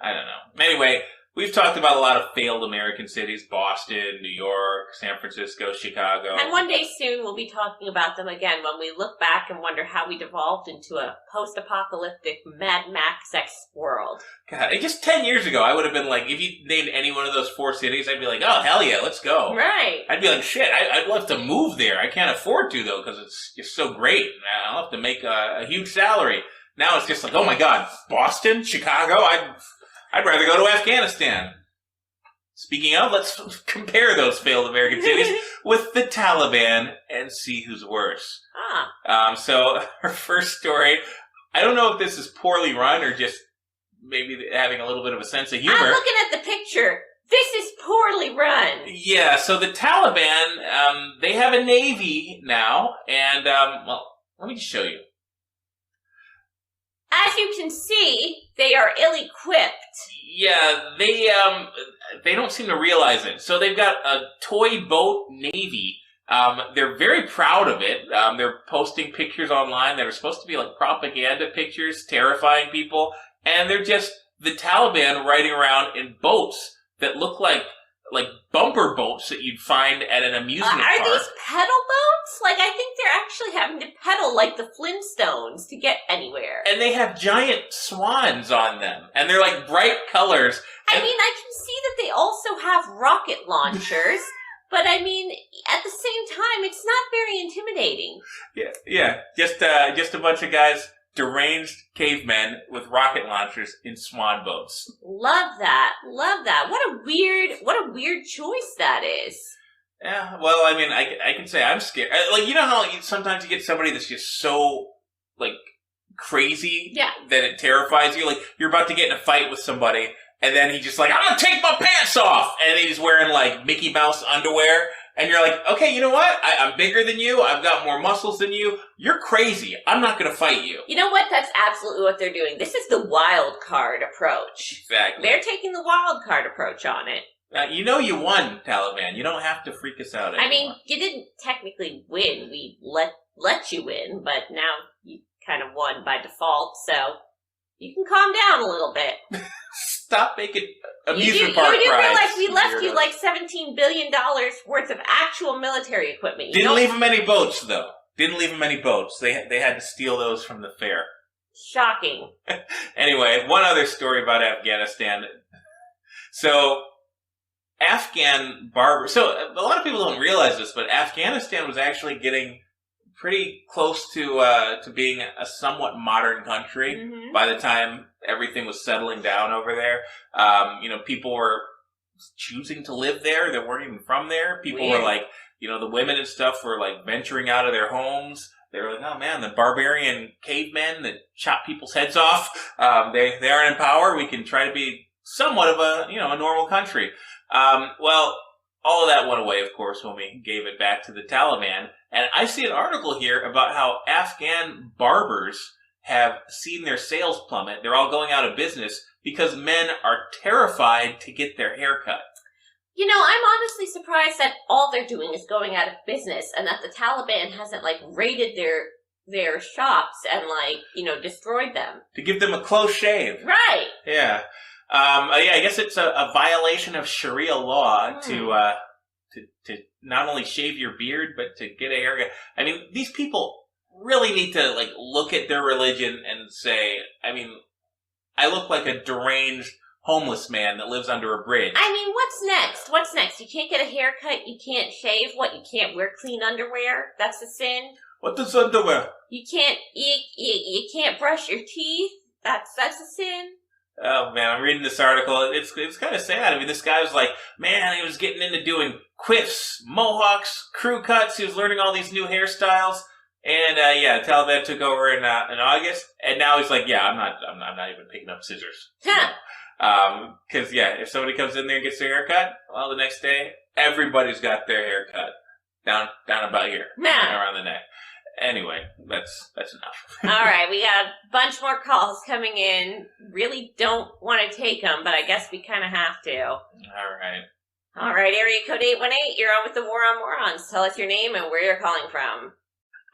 don't know. Anyway, we've talked about a lot of failed American cities: Boston, New York, San Francisco, Chicago. And one day soon we'll be talking about them again when we look back and wonder how we devolved into a post-apocalyptic Mad Max-esque world. God, just 10 years ago, I would have been like, if you named any one of those 4 cities, I'd be like, oh, hell yeah, let's go. Right. I'd be like, shit, I'd love to move there. I can't afford to, though, because it's just so great. I'll have to make a huge salary. Now it's just like, oh my God, Boston, Chicago, I'd rather go to Afghanistan. Speaking of, let's compare those failed American cities with the Taliban and see who's worse. So our first story, I don't know if this is poorly run or just maybe having a little bit of a sense of humor. I'm looking at the picture. This is poorly run. Yeah, so the Taliban, they have a navy now, and, well, let me just show you. As you can see, they are ill-equipped. Yeah, they don't seem to realize it. So they've got a toy boat navy. They're very proud of it. They're posting pictures online that are supposed to be like propaganda pictures, terrifying people, and they're just the Taliban riding around in boats that look like bumper boats that you'd find at an amusement park. Are these pedal boats? Like, I think they're actually having to pedal like the Flintstones to get anywhere. And they have giant swans on them, and they're like bright colors. I mean, I can see that they also have rocket launchers, but I mean, at the same time, it's not very intimidating. Yeah, just a bunch of guys, deranged cavemen with rocket launchers in swan boats. Love that. What a weird choice that is. Yeah, well, I mean, I can say I'm scared. Like, you know how sometimes you get somebody that's just so, like, crazy that it terrifies you? Like, you're about to get in a fight with somebody, and then he's just like, I'm gonna take my pants off! And he's wearing, like, Mickey Mouse underwear. And you're like, okay, you know what? I'm bigger than you. I've got more muscles than you. You're crazy. I'm not going to fight you. You know what? That's absolutely what they're doing. This is the wild card approach. Exactly. They're taking the wild card approach on it. You know you won, Taliban. You don't have to freak us out anymore. I mean, you didn't technically win. We let you win, but now you kind of won by default, so you can calm down a little bit. Stop making amusement park You do rides. realize we left you like $17 billion worth of actual military equipment. Didn't leave them any boats, though. Didn't leave them any boats. They had to steal those from the fair. Shocking. Anyway, one other story about Afghanistan. So, Afghan barbers... So, a lot of people don't realize this, but Afghanistan was actually getting pretty close to being a somewhat modern country by the time everything was settling down over there. People were choosing to live there that weren't even from there. People were like, the women and stuff were like venturing out of their homes. They were like, oh man, the barbarian cavemen that chop people's heads off, they aren't in power. We can try to be somewhat of a normal country. Well, all of that went away, of course, when we gave it back to the Taliban. And I see an article here about how Afghan barbers have seen their sales plummet. They're all going out of business because men are terrified to get their hair cut. I'm honestly surprised that all they're doing is going out of business and that the Taliban hasn't, raided their shops and, destroyed them. To give them a close shave. Right. Yeah. I guess it's a violation of Sharia law to not only shave your beard, but to get a haircut. I mean, these people really need to, look at their religion and say, I mean, I look like a deranged homeless man that lives under a bridge. I mean, what's next? You can't get a haircut, you can't shave, you can't wear clean underwear? That's a sin? What is underwear? You can't brush your teeth? That's a sin? Oh man, I'm reading this article. It's kind of sad. I mean, this guy was like, man, he was getting into doing quiffs, mohawks, crew cuts. He was learning all these new hairstyles. And Taliban took over in August, and now he's like, I'm not even picking up scissors. Because if somebody comes in there and gets their hair cut, well, the next day everybody's got their hair cut down about here, around the neck. Anyway, that's enough. All right, we got a bunch more calls coming in. Really don't want to take them, but I guess we kind of have to. All right, area code 818. You're on with the War on Morons. Tell us your name and where you're calling from.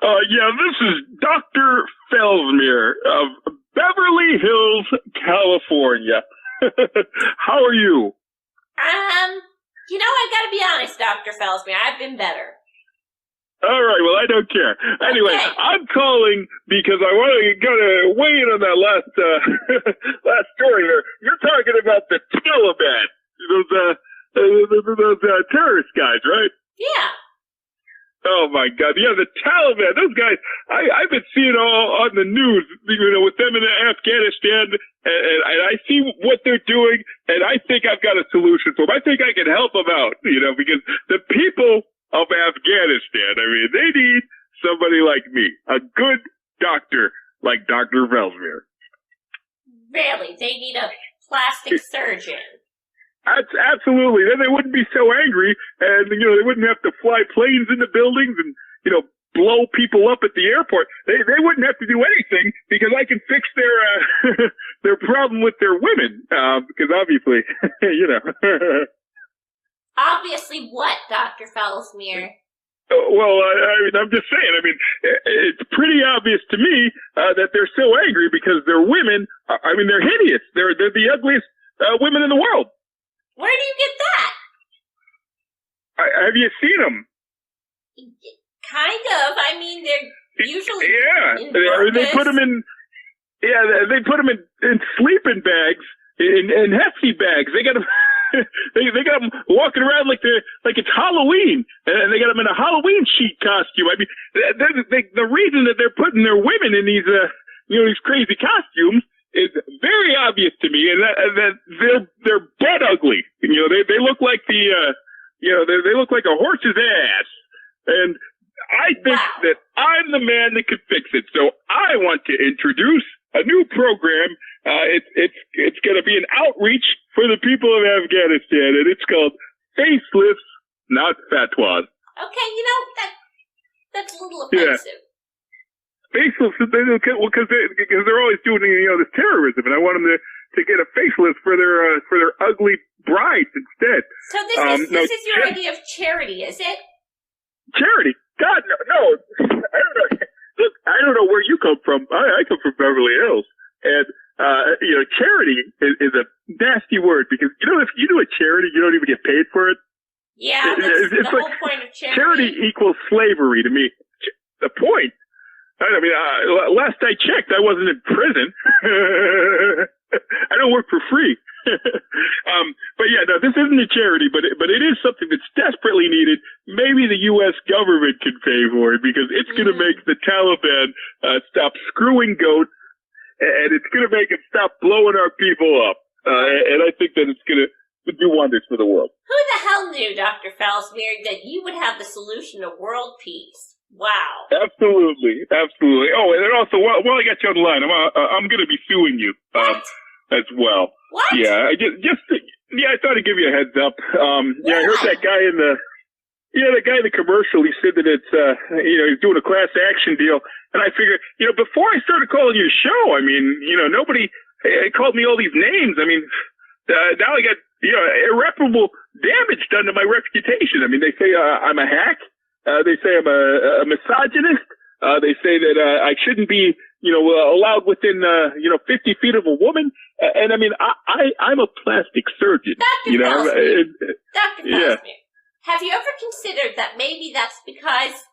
This is Dr. Felsmere of Beverly Hills, California. How are you? I gotta be honest, Dr. Felsmere. I've been better. All right, well, I don't care. Anyway, okay. I'm calling because I want to weigh in on that last story there. You're talking about the Taliban, those terrorist guys, right? Yeah. Oh my God! Yeah, the Taliban. Those guys. I've been seeing all on the news, with them in Afghanistan, and I see what they're doing, and I think I've got a solution for them. I think I can help them out, because the people of Afghanistan, I mean, they need somebody like me, a good doctor like Dr. Felsmere. Really? They need a plastic surgeon. Absolutely. Then they wouldn't be so angry, and, they wouldn't have to fly planes into buildings and, blow people up at the airport. They wouldn't have to do anything because I can fix their problem with their women, because obviously, Obviously what, Dr. Felsmere? Well, I'm just saying, it's pretty obvious to me that they're so angry because their women, they're hideous. They're the ugliest women in the world. Where do you get that? Have you seen them? Kind of. They're usually they put them in. Yeah, they put them in sleeping bags, in hefty bags. They got them. they got them walking around like it's Halloween, and they got them in a Halloween chic costume. The reason that they're putting their women in these these crazy costumes is very obvious to me, and that they're butt ugly. They look like they look like a horse's ass, and I think that I'm the man that could fix it. So I want to introduce a new program. It's going to be an outreach for the people of Afghanistan, and it's called Faceless, Not Fatwas. Okay, that's a little offensive. Faceless, because they're always doing this terrorism, and I want them to get a faceless for their ugly brides instead. So this is your idea of charity, is it? Charity? God, no. I don't know. Look, I don't know where you come from. I come from Beverly Hills, and charity is a nasty word because if you do a charity, you don't even get paid for it. Yeah, that's the whole point of charity. Charity equals slavery to me. The point. Last I checked, I wasn't in prison. I don't work for free. But yeah, no, this isn't a charity, but it is something that's desperately needed. Maybe the U.S. government can pay for it because it's going to make the Taliban stop screwing goats, and it's going to make them stop blowing our people up. And I think that it's going to do wonders for the world. Who the hell knew, Dr. Felsmere, that you would have the solution to world peace? Wow. Absolutely. Oh, and then also, while I got you on the line, I'm going to be suing you as well. What? Yeah, I thought I'd give you a heads up. I heard that guy in the commercial. He said that it's he's doing a class action deal, and I figured before I started calling you a show, nobody called me all these names. Now I got irreparable damage done to my reputation. They say I'm a hack. They say I'm a misogynist. They say that I shouldn't be, allowed within, 50 feet of a woman. And I'm a plastic surgeon. Dr. Felsmere, have you ever considered that maybe that's because,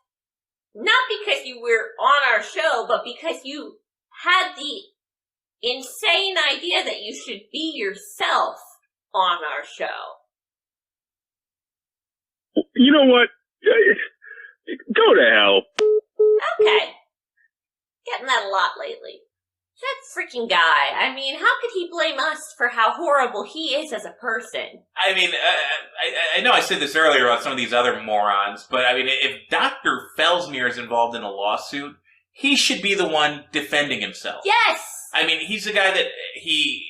not because you were on our show, but because you had the insane idea that you should be yourself on our show? You know what? Go to hell. Okay. Getting that a lot lately. That freaking guy. How could he blame us for how horrible he is as a person? I know I said this earlier about some of these other morons, but if Dr. Felsmere is involved in a lawsuit, he should be the one defending himself. Yes! He's the guy that he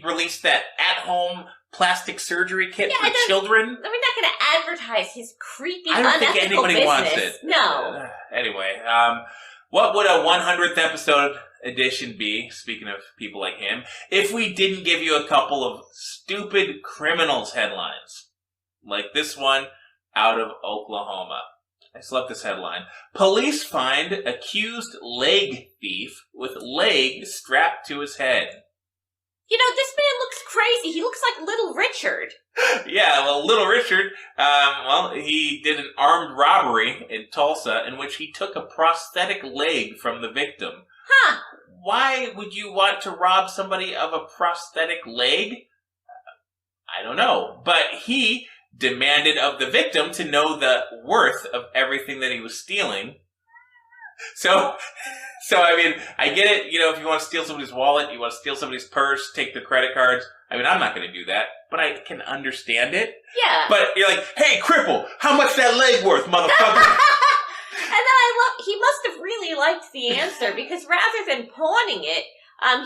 released that at-home plastic surgery kit for children. We're not going to advertise his creepy, I don't think anybody business. wants it. No. Anyway, what would a 100th episode edition be, speaking of people like him, if we didn't give you a couple of stupid criminals headlines? Like this one out of Oklahoma. I slept this headline. Police find accused leg thief with leg strapped to his head. This man looks crazy. He looks like Little Richard. Yeah, well, Little Richard, he did an armed robbery in Tulsa in which he took a prosthetic leg from the victim. Huh. Why would you want to rob somebody of a prosthetic leg? I don't know. But he demanded of the victim to know the worth of everything that he was stealing. So I get it, if you want to steal somebody's wallet, you want to steal somebody's purse, take their credit cards. I'm not going to do that, but I can understand it. Yeah. But you're like, hey, cripple, how much that leg worth, motherfucker? And then he must have really liked the answer because rather than pawning it,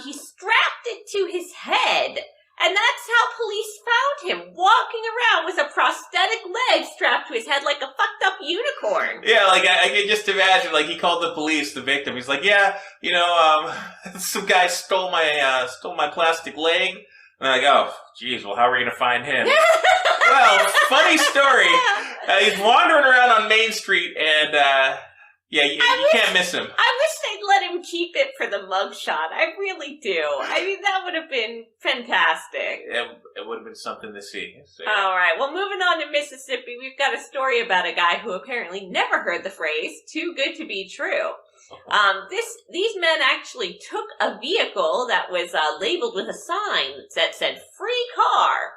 he strapped it to his head And that's how police found him, walking around with a prosthetic leg strapped to his head like a fucked up unicorn. Yeah, like, I can just imagine, like, he called the police, the victim. He's like, yeah, you know, some guy stole my plastic leg. And they're like, oh, geez, well, how are we going to find him? Well, funny story. He's wandering around on Main Street, and, yeah, you can't miss him. I wish they'd let him keep it for the mugshot. I really do. I mean, that would have been fantastic. It would have been something to see. So, yeah. All right. Well, moving on to Mississippi, we've got a story about a guy who apparently never heard the phrase "too good to be true." These men actually took a vehicle that was labeled with a sign that said "free car."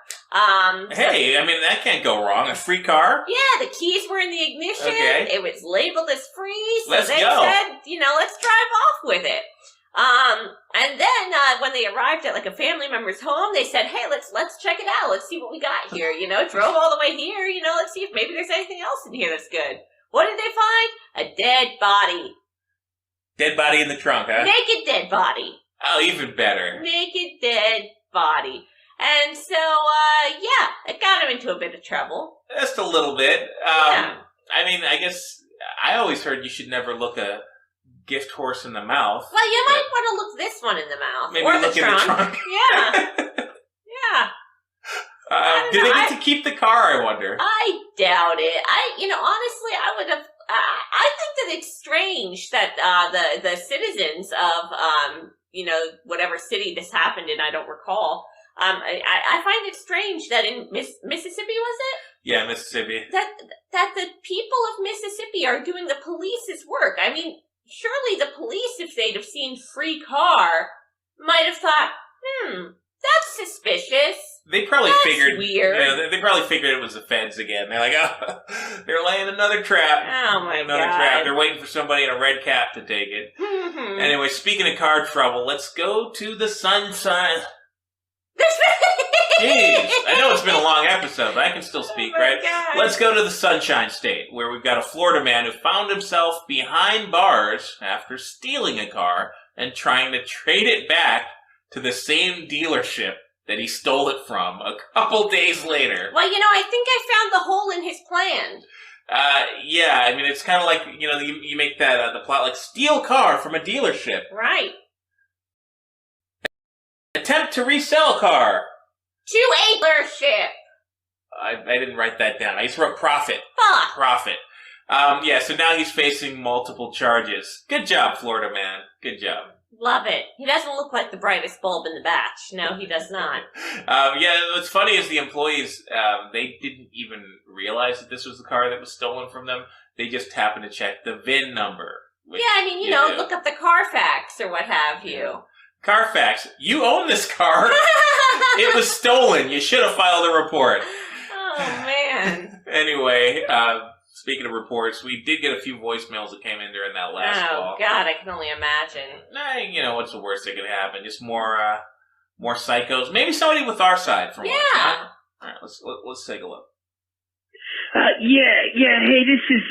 Hey, I mean, that can't go wrong. A free car? Yeah, the keys were in the ignition. Okay. It was labeled as free, so Let's they go. said, you know, let's drive off with it. And then when they arrived at like a family member's home, they said, "Hey, let's check it out. Let's see what we got here." You know, drove all the way here. You know, let's see if maybe there's anything else in here that's good. What did they find? A dead body. Dead body in the trunk, huh? Naked dead body. Oh, even better. Naked dead body. And so, yeah, it got him into a bit of trouble. Just a little bit. Yeah. I mean, I guess I always heard you should never look a gift horse in the mouth. Well, you might want to look this one in the mouth. Maybe or look the in the trunk. trunk. Yeah. Yeah. Did they get to keep the car, I wonder? I doubt it. Honestly, I would have. I think that it's strange that the citizens of whatever city this happened in, I don't recall. I find it strange that in Mississippi, was it? Yeah, Mississippi. That the people of Mississippi are doing the police's work. I mean, surely the police, if they'd have seen free car, might have thought, that's suspicious. They probably figured weird. Yeah, they probably figured it was the feds again. They're like, oh, they're laying another trap. Oh my another God. trap. They're waiting for somebody in a red cap to take it. Anyway, speaking of car trouble, let's go to the sunshine. Jeez, I know it's been a long episode, but I can still speak, right? God. Let's go to the Sunshine State, where we've got a Florida man who found himself behind bars after stealing a car and trying to trade it back to the same dealership that he stole it from a couple days later. Well, I think I found the hole in his plan. Yeah, I mean, it's kind of like, you make that, the plot like, steal car from a dealership. Right. Attempt to resell car. To a dealership. I didn't write that down. I just wrote profit. Fuck. Profit. Yeah, so now he's facing multiple charges. Good job, Florida man. Good job. Love it. He doesn't look like the brightest bulb in the batch. No, he does not. Yeah, what's funny is the employees, they didn't even realize that this was the car that was stolen from them. They just happened to check the VIN number. Yeah, I mean, look up the Carfax or what have you. Carfax, you own this car. It was stolen. You should have filed a report. Oh, man. Anyway, speaking of reports, we did get a few voicemails that came in during that last call. Oh, God, I can only imagine. What's the worst that could happen? Just more psychos. Maybe somebody with our side for once. Huh? All right, let's take a look. Yeah. Hey, this is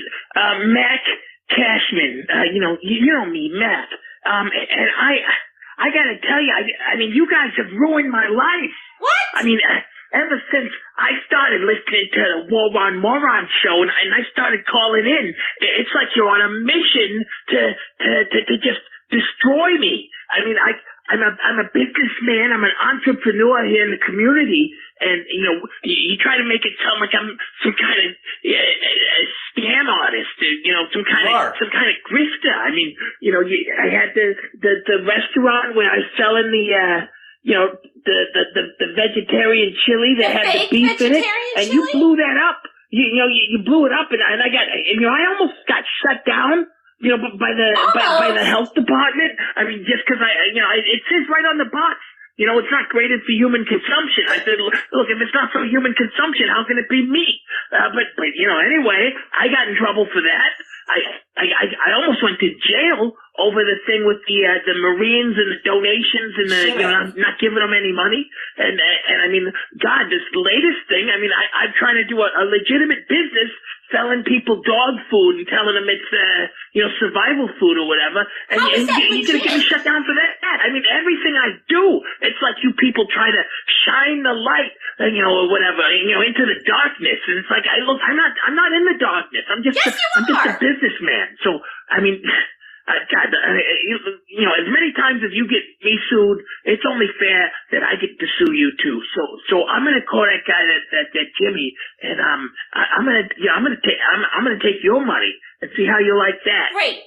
Mac Cashman. You know me, Mac. And I gotta tell you, I mean, you guys have ruined my life. What? I mean, ever since I started listening to the Morons show and I started calling in, it's like you're on a mission to just destroy me. I mean, I'm a businessman. I'm an entrepreneur here in the community, and you try to make it sound like I'm some kind of scam artist, some kind of grifter. I mean, I had the restaurant where I was selling the vegetarian chili that had the beef in it, and you blew that up. You blew it up, and I got, I almost got shut down. By the health department. I mean, just because it says right on the box, it's not graded for human consumption. I said, look, if it's not for human consumption, how can it be meat? But anyway, I got in trouble for that. I almost went to jail over the thing with the Marines and the donations and the not giving them any money. And I mean, God, this latest thing. I mean, I'm trying to do a legitimate business selling people dog food and telling them it's survival food or whatever. And you're gonna get me shut down for that? I mean, everything I do, it's like you people try to shine the light, or whatever, into the darkness. And it's like I'm not in the darkness. I'm just a businessman. So I mean, God, as many times as you get me sued, it's only fair that I get to sue you too. So I'm gonna call that guy, that Jimmy, and I'm gonna take your money and see how you like that. Great.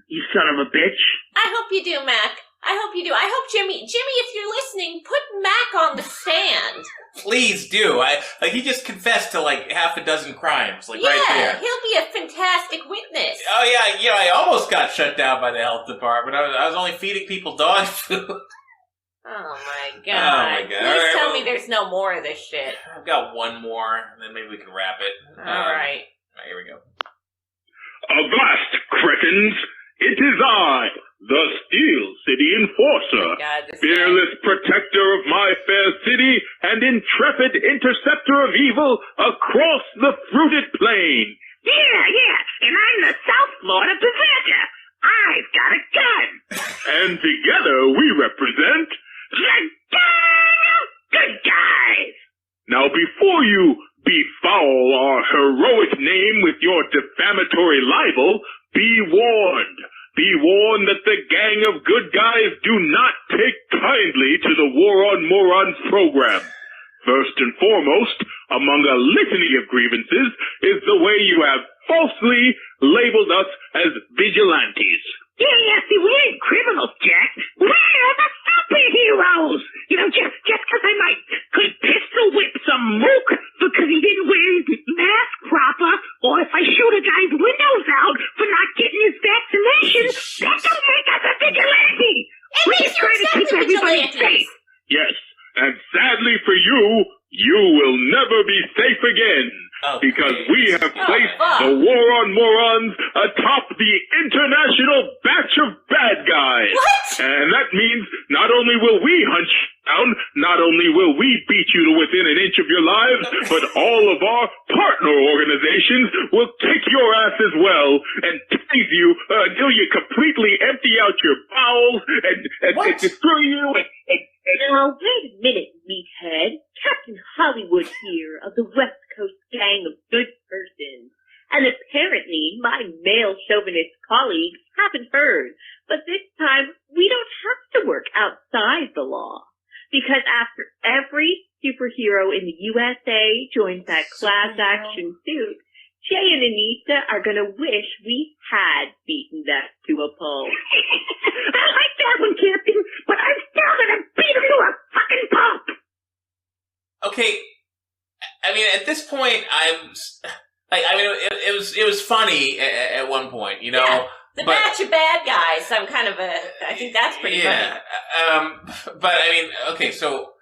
You son of a bitch. I hope you do, Mac. I hope you do. I hope Jimmy, if you're listening, put Mac on the stand. Please do. He just confessed to like half a dozen crimes, right there. He'll be a fantastic witness. Oh yeah, I almost got shut down by the health department. I was only feeding people dog food. Oh my god. Please tell me there's no more of this shit. I've got one more, and then maybe we can wrap it. All right. Here we go. Avast, cretins! It is I, the Steel City Enforcer, fearless protector of my fair city and intrepid interceptor of evil across the fruited plain. Yeah, and I'm the South Florida Berserker. I've got a gun. And together we represent the Good Guys. Now before you befoul our heroic name with your defamatory libel, be warned. Be warned that the gang of good guys do not take kindly to the War on Morons program. First and foremost, among a litany of grievances, is the way you have falsely labeled us as vigilantes. Yeah, see, we ain't criminals, Jack. We're the superheroes. Just because I could pistol whip some mook because he didn't wear his mask proper, or if I shoot a guy's windows out for not getting his vaccination, that don't make us a vigilante. We're just trying to keep everybody safe. Yes, and sadly for you, you will never be safe again. Because we have placed the War on Morons atop the international batch of bad guys. What? And that means not only will we hunt you down, not only will we beat you to within an inch of your lives, but all of our partner organizations will kick your ass as well and tease you until you completely empty out your bowels and destroy you. Now, wait a minute, meathead. Captain Hollywood here of the West Coast Gang of Good Persons. And apparently my male chauvinist colleagues haven't heard, but this time we don't have to work outside the law. Because after every superhero in the USA joins that class action suit, Jay and Anissa are gonna wish we had beaten that to a pulp. I like that one, Captain, but I'm still gonna beat him to a fucking pulp. Okay, I mean, at this point, it was funny at one point, Yeah, the batch of bad guys. I think that's pretty funny. But I mean, okay, so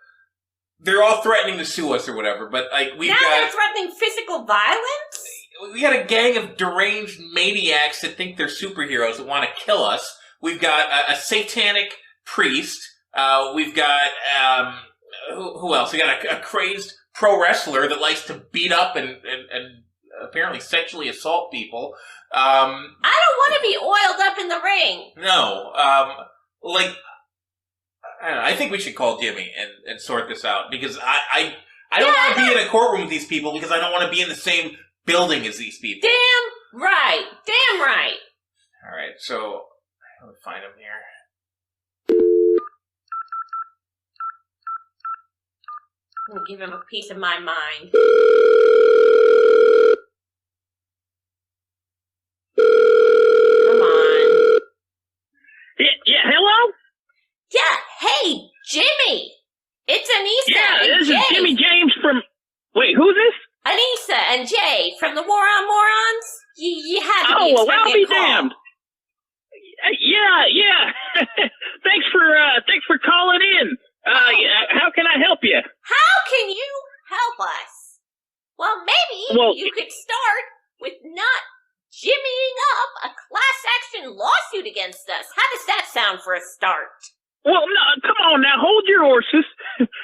they're all threatening to sue us or whatever, but they're threatening physical violence? We got a gang of deranged maniacs that think they're superheroes that want to kill us. We've got a satanic priest. We've got, who else? We got a crazed pro wrestler that likes to beat up and apparently sexually assault people. I don't want to be oiled up in the ring. No. I don't know. I think we should call Jimmy and sort this out because I don't want to be in a courtroom with these people because I don't want to be in the same building as these people. Damn right. All right, so let me find him here. I'm gonna give him a piece of my mind. Come on. Yeah, hello? Yeah, hey, Jimmy! It's Anissa and this Jay. is Jimmy James from... Wait, who's this? Anissa and Jay from the War on Morons. You had to be well, I'll be a call. damned. Yeah. Thanks for calling in. How can I help you? How can you help us? Well, maybe you could start with not jimmying down for a start. Well, no, come on now, hold your horses.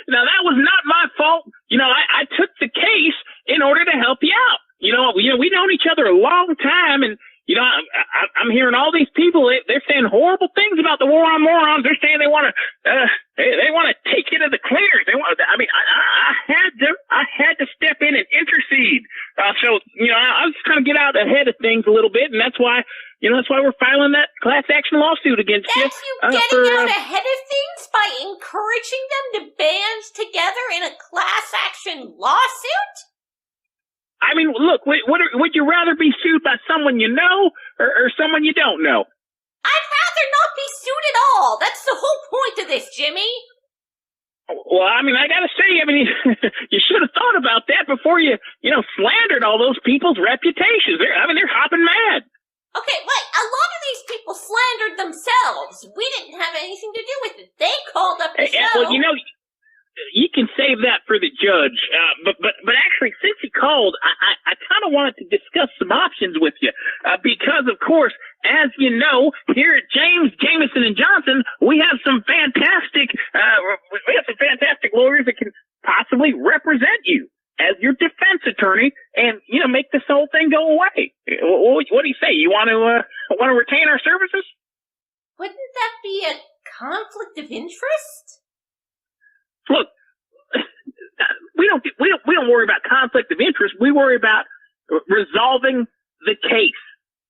Now, that was not my fault. I took the case in order to help you out. We've known each other a long time, and, I'm hearing all these people, they're saying horrible things about the war on morons. They're saying they want to take you to the cleaners. I had to step in and intercede. I was just trying to get out ahead of things a little bit, and that's why we're filing that class action lawsuit against you. That's you getting out ahead of things by encouraging them to band together in a class action lawsuit? Look, would you rather be sued by someone you know or someone you don't know? I'd rather not be sued at all. That's the whole point of this, Jimmy. Well, I gotta say, you should have thought about that before you slandered all those people's reputations. They're hopping mad. Okay, wait, a lot of these people slandered themselves. We didn't have anything to do with it. They called up the show. Well, you can save that for the judge. But actually, since you called, I kind of wanted to discuss some options with you. Because, of course, as you know, here at James, Jameson & Johnson, we have some fantastic lawyers that can possibly represent you as your defense attorney and, make this whole thing go away. What do you say? You want to retain our services? Wouldn't that be a conflict of interest? Look, we don't worry about conflict of interest. We worry about resolving the case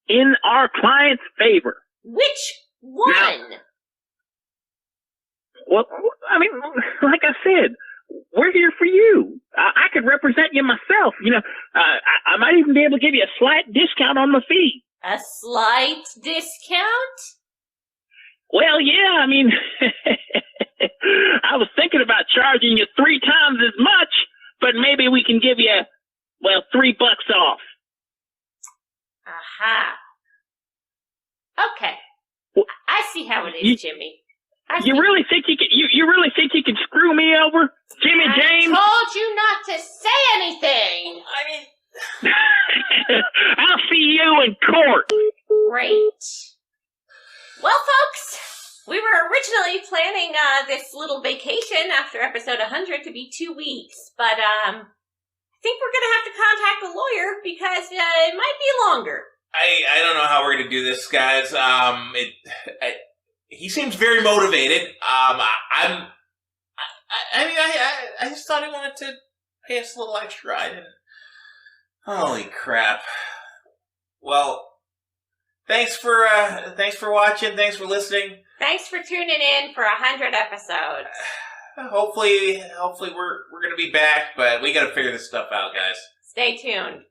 in our client's favor. Which one? Now, well, like I said, we're here for you. I could represent you myself. I might even be able to give you a slight discount on the fee. A slight discount? Well, yeah, I was thinking about charging you 3 times as much, but maybe we can give you, $3 off. Aha. Okay. I see how it is, Jimmy. You really think you can screw me over, Jimmy James? I told you not to say anything. I'll see you in court. Great. Well, folks, we were originally planning this little vacation after episode 100 to be 2 weeks, but I think we're going to have to contact a lawyer because it might be longer. I don't know how we're going to do this, guys. He seems very motivated. I just thought he wanted to pay us a little extra. Holy crap. Well, thanks for watching. Thanks for listening. Thanks for tuning in for 100 episodes. Hopefully we're gonna be back, but we gotta figure this stuff out, guys. Stay tuned.